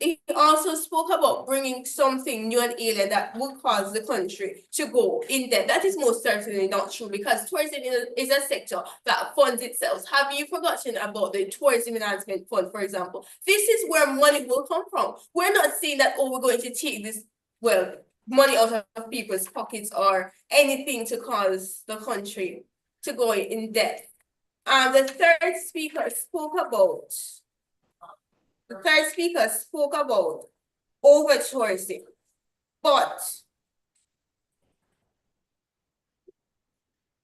He also spoke about bringing something new and alien that would cause the country to go in debt. That is most certainly not true, because tourism is a sector that funds itself. Have you forgotten about the Tourism Enhancement Fund, for example? This is where money will come from. We're not saying that, oh, we're going to take this, well, money out of people's pockets or anything to cause the country to go in debt. The third speaker spoke about over-tourism, but,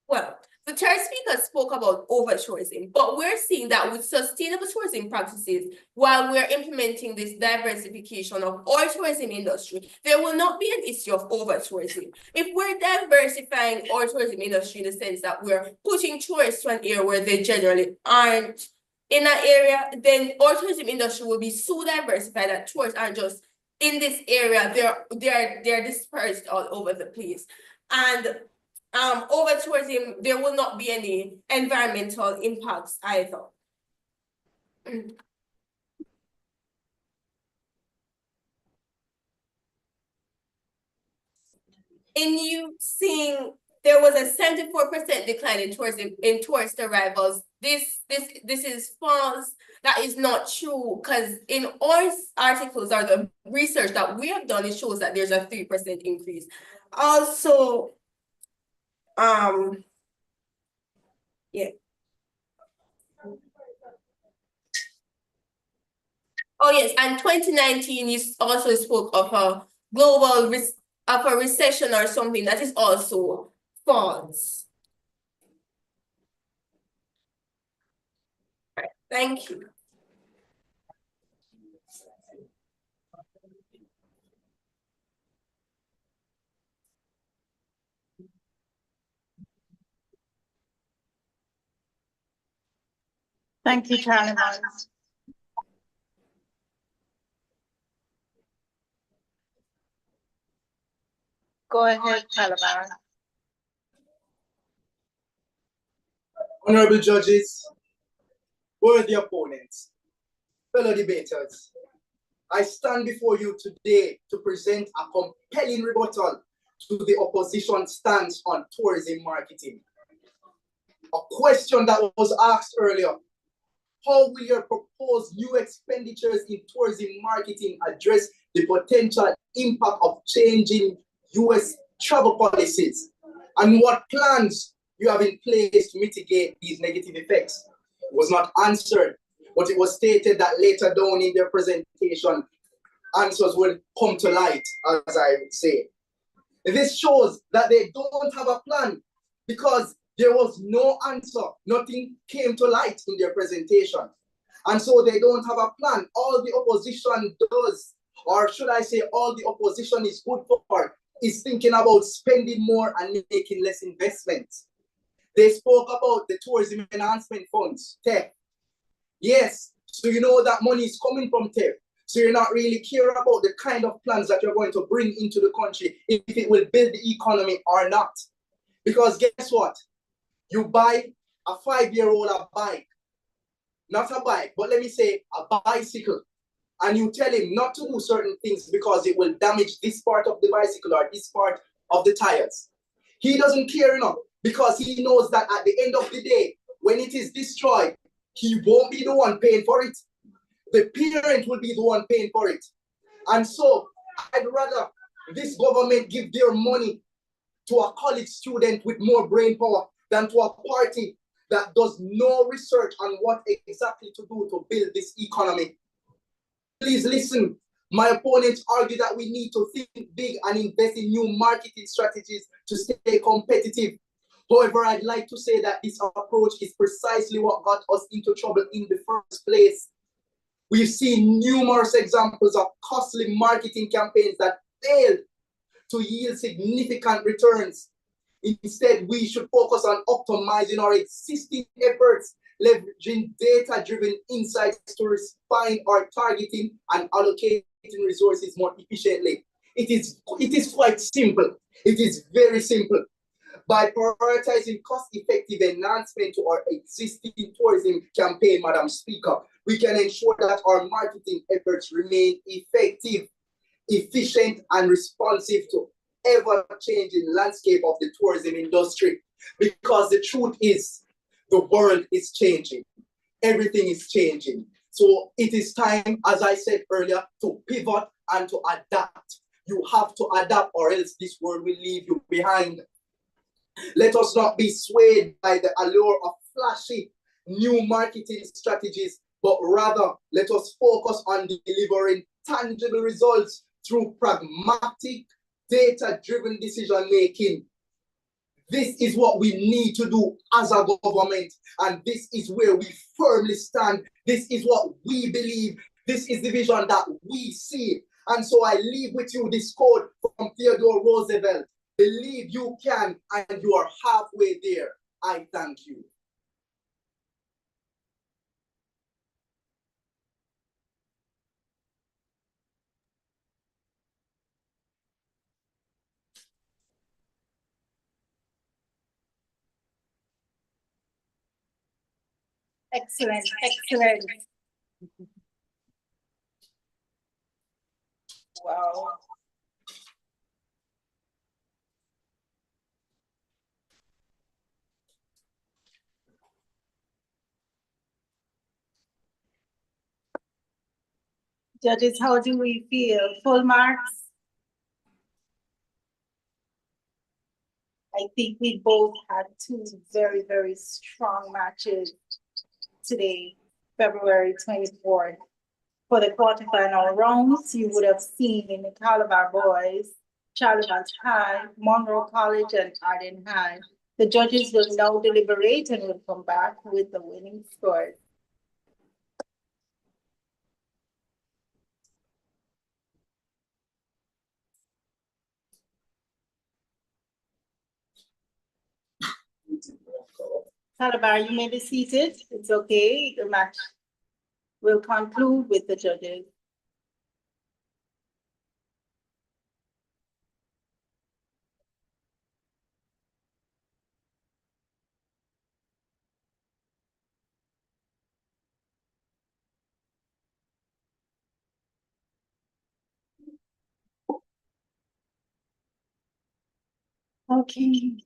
well, the third speaker spoke about over-tourism, but we're seeing that with sustainable tourism practices, while we're implementing this diversification of our tourism industry, there will not be an issue of over-tourism. If we're diversifying our tourism industry in the sense that we're putting tourists to an area where they generally aren't in that area, then our tourism industry will be so diversified that tourists aren't just in this area, they're dispersed all over the place. And over tourism, there will not be any environmental impacts either. In you seeing there was a 74% decline in tourist arrivals. This is false. That is not true, because in our articles or the research that we have done, it shows that there's a 3% increase. Also, yeah. Oh yes, and 2019, you also spoke of a global of a recession or something. That is also false. Right. Thank you. Thank you, Charlemont. Go ahead, Calabar. Honorable judges, worthy opponents, fellow debaters, I stand before you today to present a compelling rebuttal to the opposition stance on tourism marketing. A question that was asked earlier: how will your proposed new expenditures in tourism marketing address the potential impact of changing US travel policies? And what plans you have in place to mitigate these negative effects? It was not answered, but it was stated that later down in their presentation, answers will come to light, as I would say. This shows that they don't have a plan because there was no answer. Nothing came to light in their presentation. And so they don't have a plan. All the opposition does, or should I say all the opposition is good for, is thinking about spending more and making less investments. They spoke about the tourism enhancement funds, TEF. Yes, so you know that money is coming from TEF. So you're not really care about the kind of plans that you're going to bring into the country, if it will build the economy or not. Because guess what? You buy a 5-year-old a bike, not a bike, but let me say a bicycle, and you tell him not to do certain things because it will damage this part of the bicycle or this part of the tires. He doesn't care enough because he knows that at the end of the day, when it is destroyed, he won't be the one paying for it. The parent will be the one paying for it. And so I'd rather this government give their money to a college student with more brain power than to a party that does no research on what exactly to do to build this economy. Please listen. My opponents argue that we need to think big and invest in new marketing strategies to stay competitive. However, I'd like to say that this approach is precisely what got us into trouble in the first place. We've seen numerous examples of costly marketing campaigns that failed to yield significant returns. Instead, we should focus on optimizing our existing efforts, leveraging data-driven insights to refine our targeting and allocating resources more efficiently. It is quite simple. It is very simple. By prioritizing cost-effective enhancement to our existing tourism campaign, Madam Speaker, we can ensure that our marketing efforts remain effective, efficient, and responsive to ever-changing landscape of the tourism industry. Because the truth is, the world is changing. Everything is changing. So it is time, as I said earlier, to pivot and to adapt. You have to adapt or else this world will leave you behind. Let us not be swayed by the allure of flashy new marketing strategies, but rather let us focus on delivering tangible results through pragmatic, data-driven decision-making. This is what we need to do as a government, and this is where we firmly stand. This is what we believe. This is the vision that we see. And so I leave with you this quote from Theodore Roosevelt: believe you can, and you are halfway there. I thank you. Excellent, excellent. Wow. Judges, how do we feel? Full marks? I think we both had two very, very strong matches today, February 24th. For the quarterfinal rounds, you would have seen in the Calabar boys, Charlemont High, Monroe College, and Arden High. The judges will now deliberate and will come back with the winning scores. Calabar, you may be seated. It's okay. The match will conclude with the judges. Okay.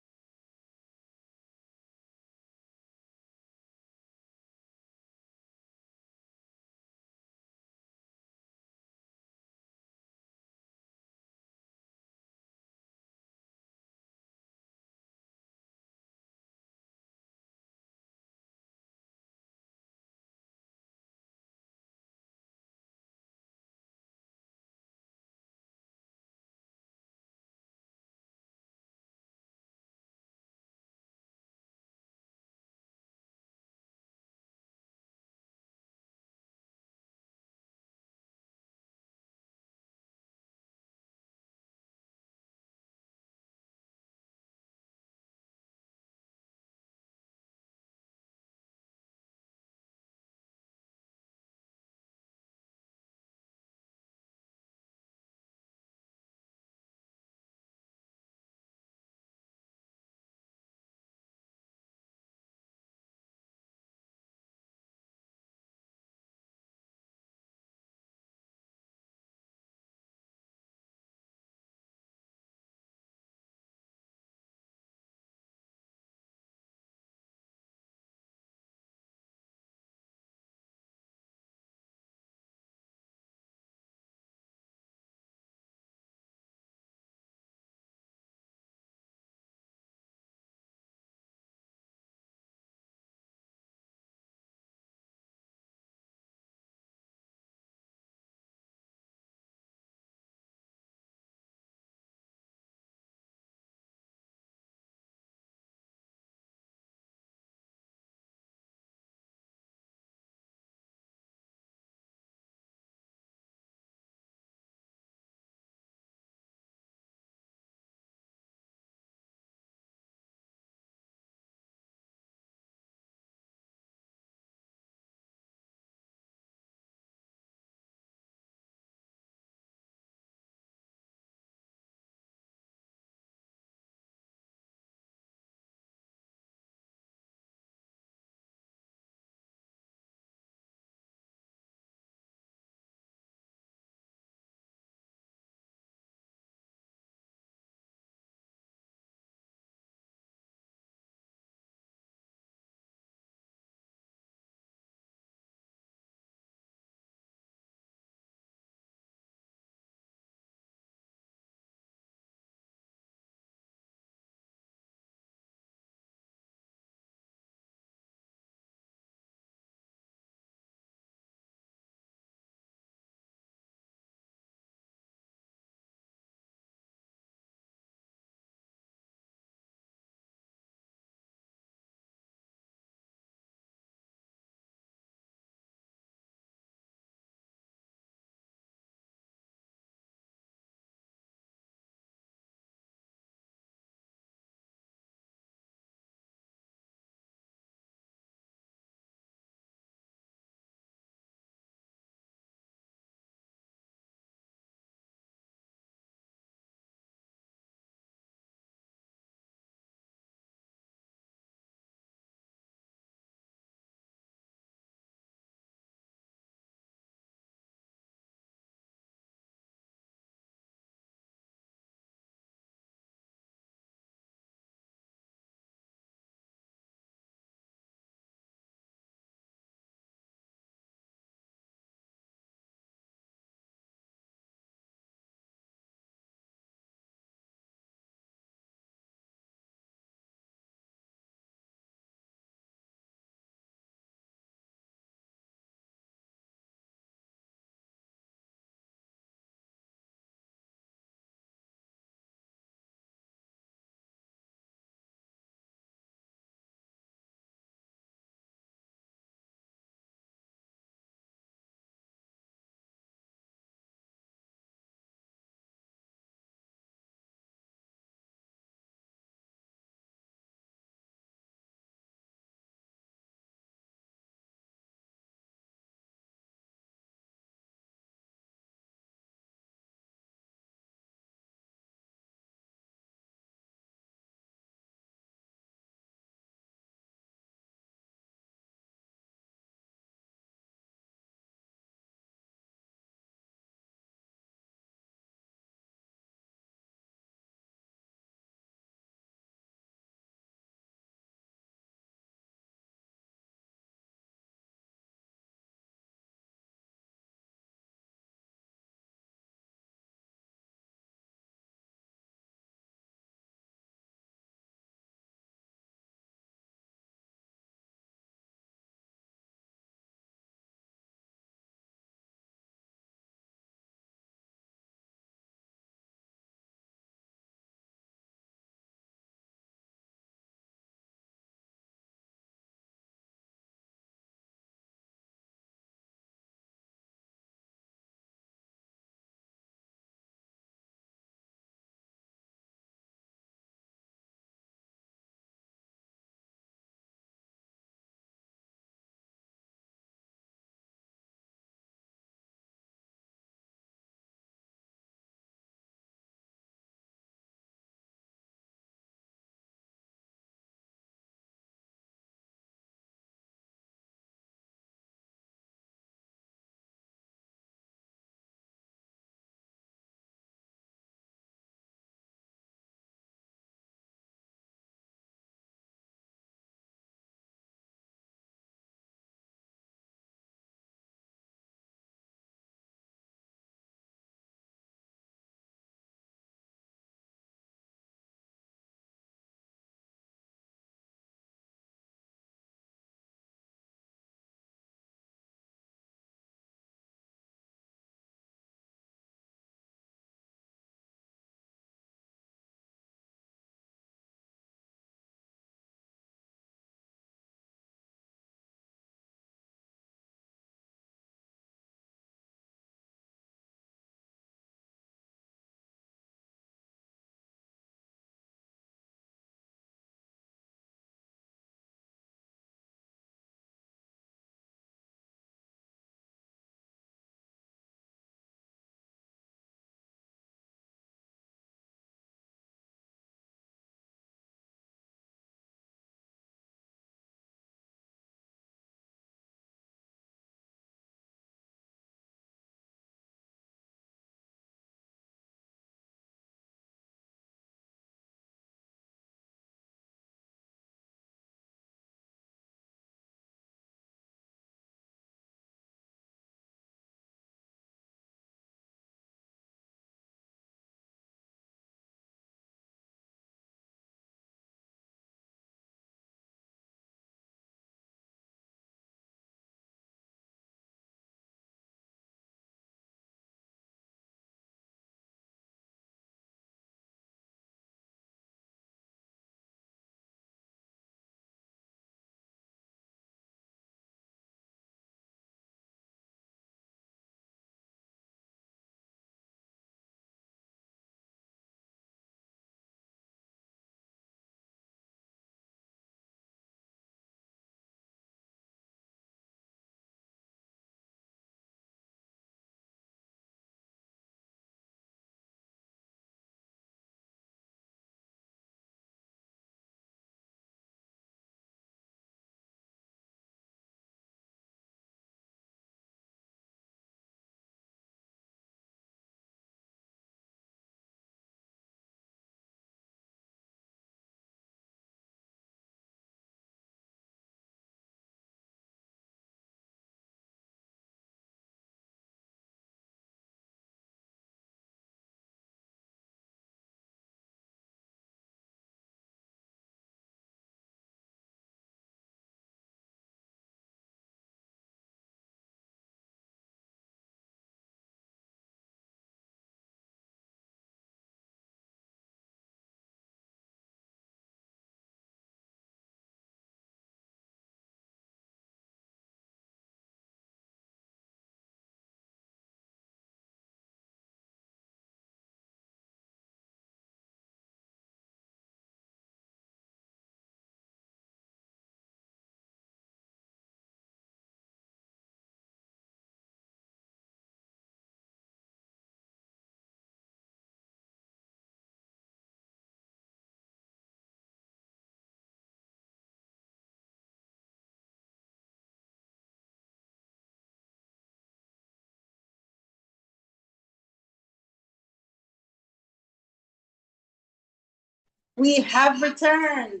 We have returned.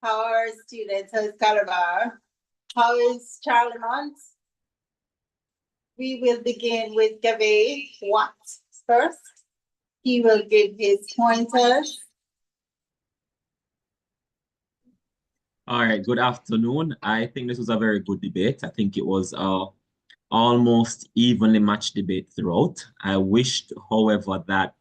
How are students? How is Calabar? How is Charlemont? We will begin with Gavay Watt first. He will give his pointers. All right, good afternoon. I think this was a very good debate. I think it was almost evenly matched debate throughout. I wished, however, that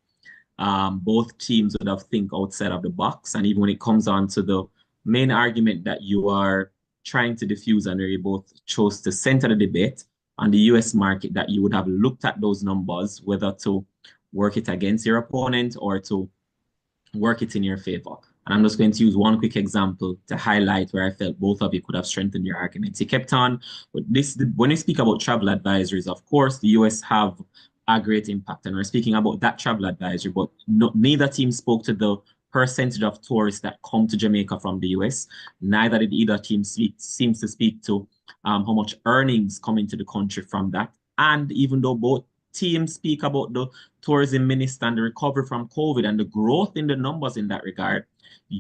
both teams would have think outside of the box. And even when it comes on to the main argument that you are trying to diffuse and you both chose to center the debate on the US market, that you would have looked at those numbers, whether to work it against your opponent or to work it in your favor. And I'm just going to use one quick example to highlight where I felt both of you could have strengthened your arguments. He kept on with this, when you speak about travel advisories, of course, the US have a great impact. And we're speaking about that travel advisory, but neither team spoke to the percentage of tourists that come to Jamaica from the US. Neither did either team seems to speak to how much earnings come into the country from that. And even though both teams speak about the tourism minister and the recovery from COVID and the growth in the numbers in that regard,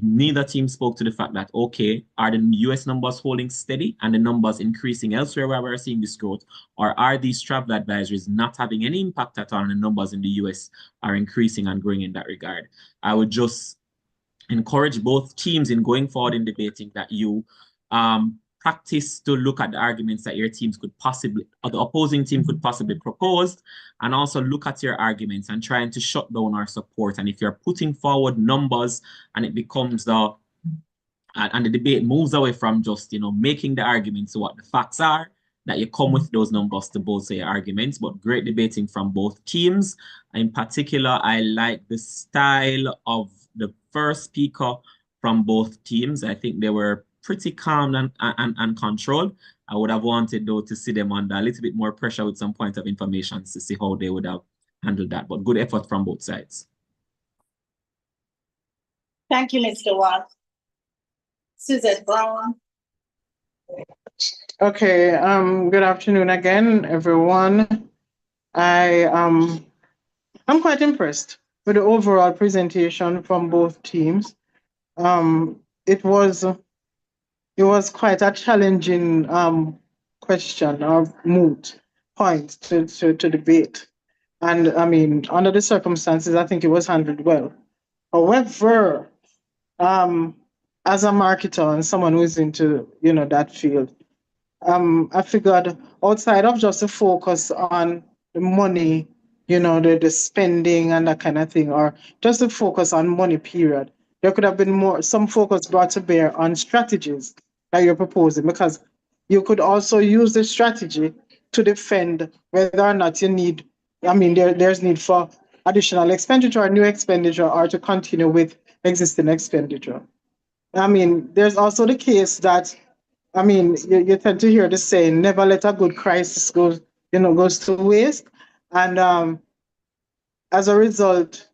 neither team spoke to the fact that, okay, are the US numbers holding steady and the numbers increasing elsewhere where we're seeing this growth? Or are these travel advisories not having any impact at all and the numbers in the US are increasing and growing in that regard? I would just encourage both teams in going forward in debating that you practice to look at the arguments that your teams could possibly, or the opposing team could possibly propose, and also look at your arguments and trying to shut down our support. And if you're putting forward numbers and it becomes and the debate moves away from just, making the arguments to what the facts are, that you come with those numbers to both say arguments, but great debating from both teams. In particular, I like the style of the first speaker from both teams. I think they were pretty calm and controlled. I would have wanted, though, to see them under a little bit more pressure with some point of information to see how they would have handled that. But good effort from both sides. Thank you, Mr. Watt. Suzette Brown. Okay, good afternoon again, everyone. I'm quite impressed with the overall presentation from both teams. It was quite a challenging question or moot point to debate. And I mean, under the circumstances, I think it was handled well. However, as a marketer and someone who's into, that field, I figured outside of just the focus on the money, the spending and that kind of thing, or just the focus on money period, there could have been some focus brought to bear on strategies that you're proposing, because you could also use the strategy to defend whether or not you need, there's need for additional expenditure or new expenditure, or to continue with existing expenditure. There's also the case that, you tend to hear the saying, never let a good crisis goes to waste. And as a result,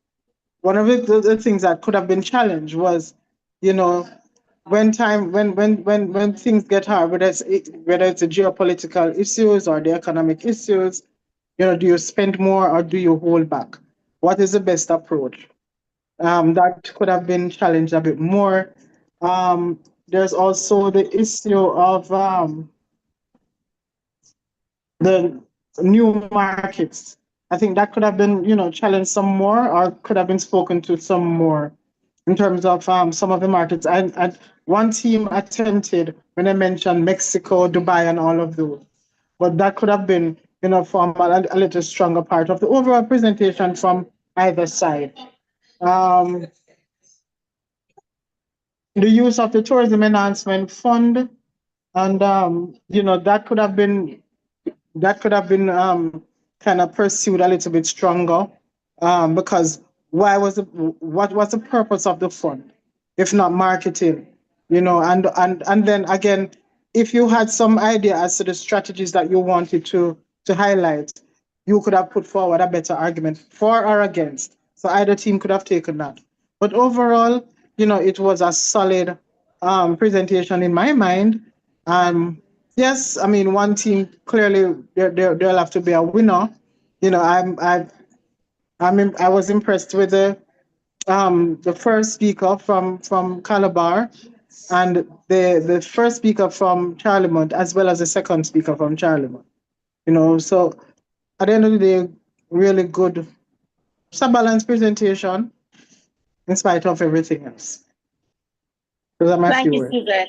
one of the things that could have been challenged was, when things get hard, whether it's the geopolitical issues or the economic issues, do you spend more or do you hold back? What is the best approach? That could have been challenged a bit more. There's also the issue of the new markets. I think that could have been, challenged some more, or could have been spoken to some more in terms of some of the markets. And one team attempted when I mentioned Mexico, Dubai, and all of those. But that could have been, from a little stronger part of the overall presentation from either side. The use of the Tourism Enhancement Fund, and that could have been kind of pursued a little bit stronger, because what was the purpose of the fund if not marketing? And then again, if you had some idea as to the strategies that you wanted to highlight, you could have put forward a better argument for or against. So either team could have taken that. But overall, it was a solid presentation in my mind. Yes, one team clearly there'll have to be a winner. I was impressed with the the first speaker from Calabar and the first speaker from Charlemont, as well as the second speaker from Charlemont. You know, so at the end of the day, really good, it's a balanced presentation in spite of everything else. Those are my Thank few you, words. Suzette.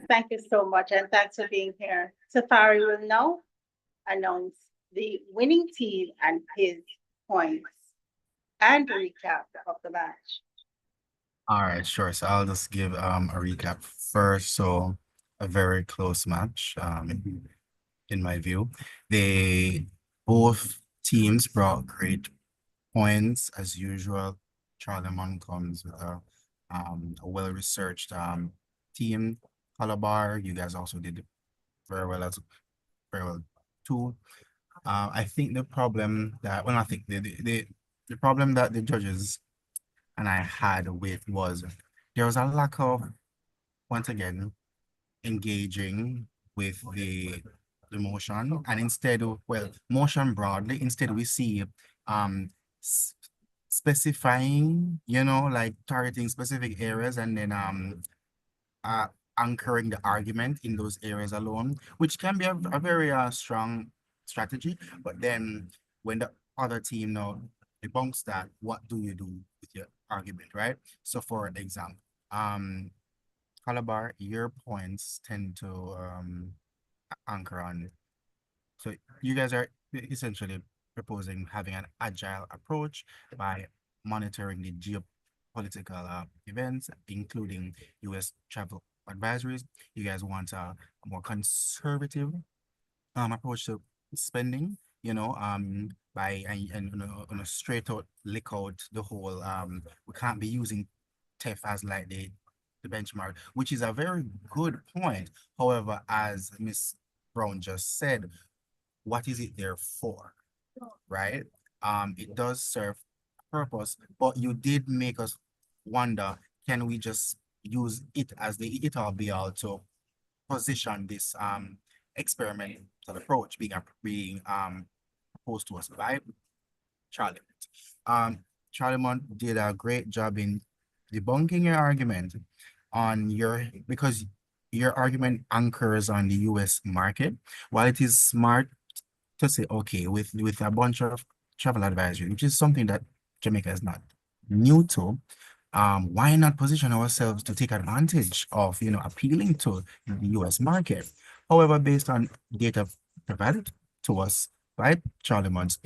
Thank you so much, and thanks for being here. Safari will now announce the winning team and his points and recap of the match. All right, sure. So I'll just give a recap first. So a very close match, in my view. They both teams brought great points as usual. Charlemont comes with a well-researched team. Calabar, you guys also did very well too. I think the problem that well, I think the problem that the judges and I had with was there was a lack of, once again, engaging with the motion, and instead of, well, motion broadly, instead we see s- specifying, like targeting specific areas and then uh anchoring the argument in those areas alone, which can be a very strong strategy. But then when the other team now debunks that, what do you do with your argument, right? So for example, Calabar, your points tend to anchor on. So you guys are essentially proposing having an agile approach by monitoring the geopolitical events, including U.S. travel advisories. You guys want a more conservative approach to spending, by and on a straight out lick out the whole we can't be using TEF as like the benchmark, which is a very good point. However, as Miss Brown just said, what is it there for? Right? It does serve a purpose, but you did make us wonder, can we just use it as the it all be all to position this experimental approach being proposed to us by Charlemont. Charlemont did a great job in debunking your argument because your argument anchors on the US market. While it is smart to say, okay, with a bunch of travel advisory, which is something that Jamaica is not new to, why not position ourselves to take advantage of, appealing to the US market? However, based on data provided to us by Charlemont,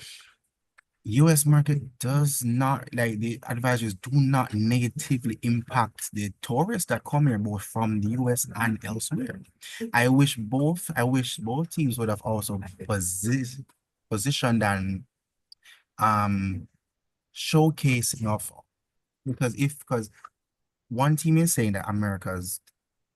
US market does not, like, the advisories do not negatively impact the tourists that come here both from the US and elsewhere. I wish both teams would have also positioned and showcasing of, because one team is saying that America's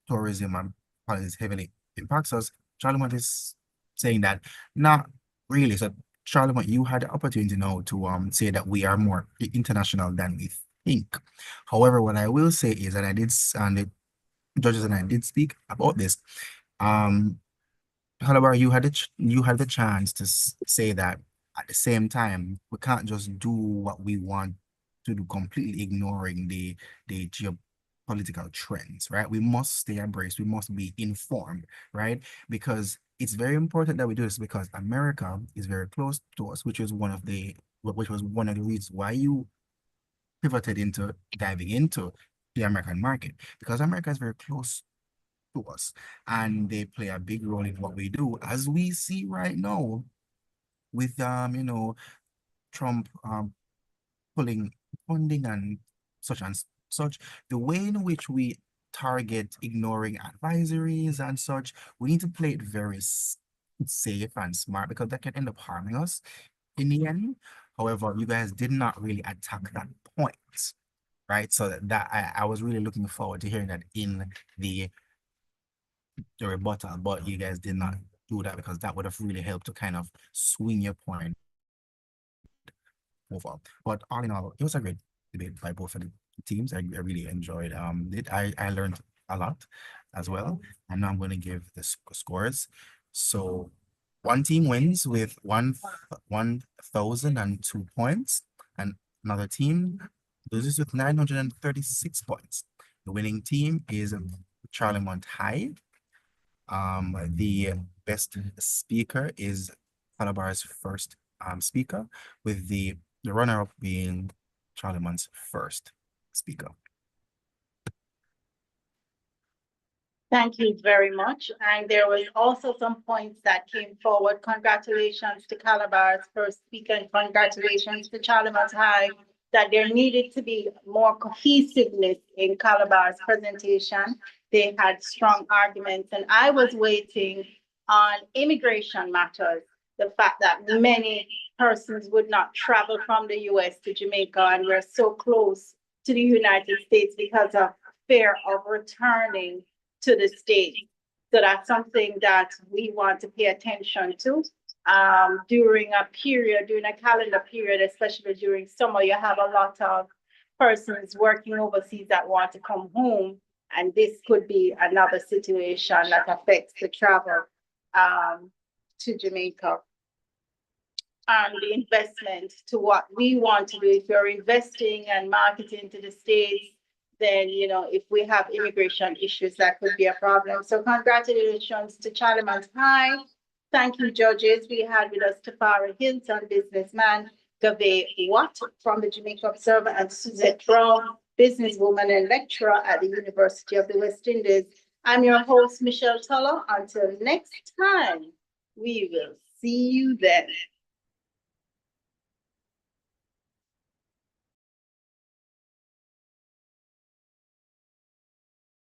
tourism and policies heavily impacts us. Charlemont is saying that not really. So Charlemont, you had the opportunity now to say that we are more international than we think. However, what I will say is that and the judges and I did speak about this. Calabar, you had the chance to say that at the same time, we can't just do what we want to do, completely ignoring the geopolitical trends, right? We must stay abreast. We must be informed, right? Because it's very important that we do this, because America is very close to us, which was one of the reasons why you pivoted into diving into the American market, because America is very close to us and they play a big role in what we do, as we see right now with Trump pulling funding and such. The way in which we target ignoring advisories and such, we need to play it very safe and smart, because that can end up harming us in the end. However, you guys did not really attack that point, right? So that I was really looking forward to hearing that in the rebuttal, but you guys did not do that, because that would have really helped to kind of swing your point over. But all in all, it was a great debate by both of the teams. I really enjoyed it. I learned a lot as well. And now I'm going to give the scores. So one team wins with 1,002 points, and another team loses with 936 points. The winning team is Charlemont High. The best speaker is Calabar's first speaker, with the runner-up being Charlemont's first speaker. Thank you very much. And there was also some points that came forward. Congratulations to Calabar's first speaker and congratulations to Charlemont High, that there needed to be more cohesiveness in Calabar's presentation. They had strong arguments, and I was waiting on immigration matters. The fact that many persons would not travel from the US to Jamaica, and we're so close to the United States because of fear of returning to the state. So that's something that we want to pay attention to. During a calendar period, especially during summer, you have a lot of persons working overseas that want to come home. And this could be another situation that affects the travel to Jamaica. And the investment to what we want to do. If you're investing and marketing to the States, then, you know, if we have immigration issues, that could be a problem. So congratulations to Charlemont High. Thank you, judges. We had with us Tafara Hilton, businessman, Gave Watt from the Jamaica Observer, and Suzette Brown, businesswoman and lecturer at the University of the West Indies. I'm your host, Michelle Toller. Until next time, we will see you then.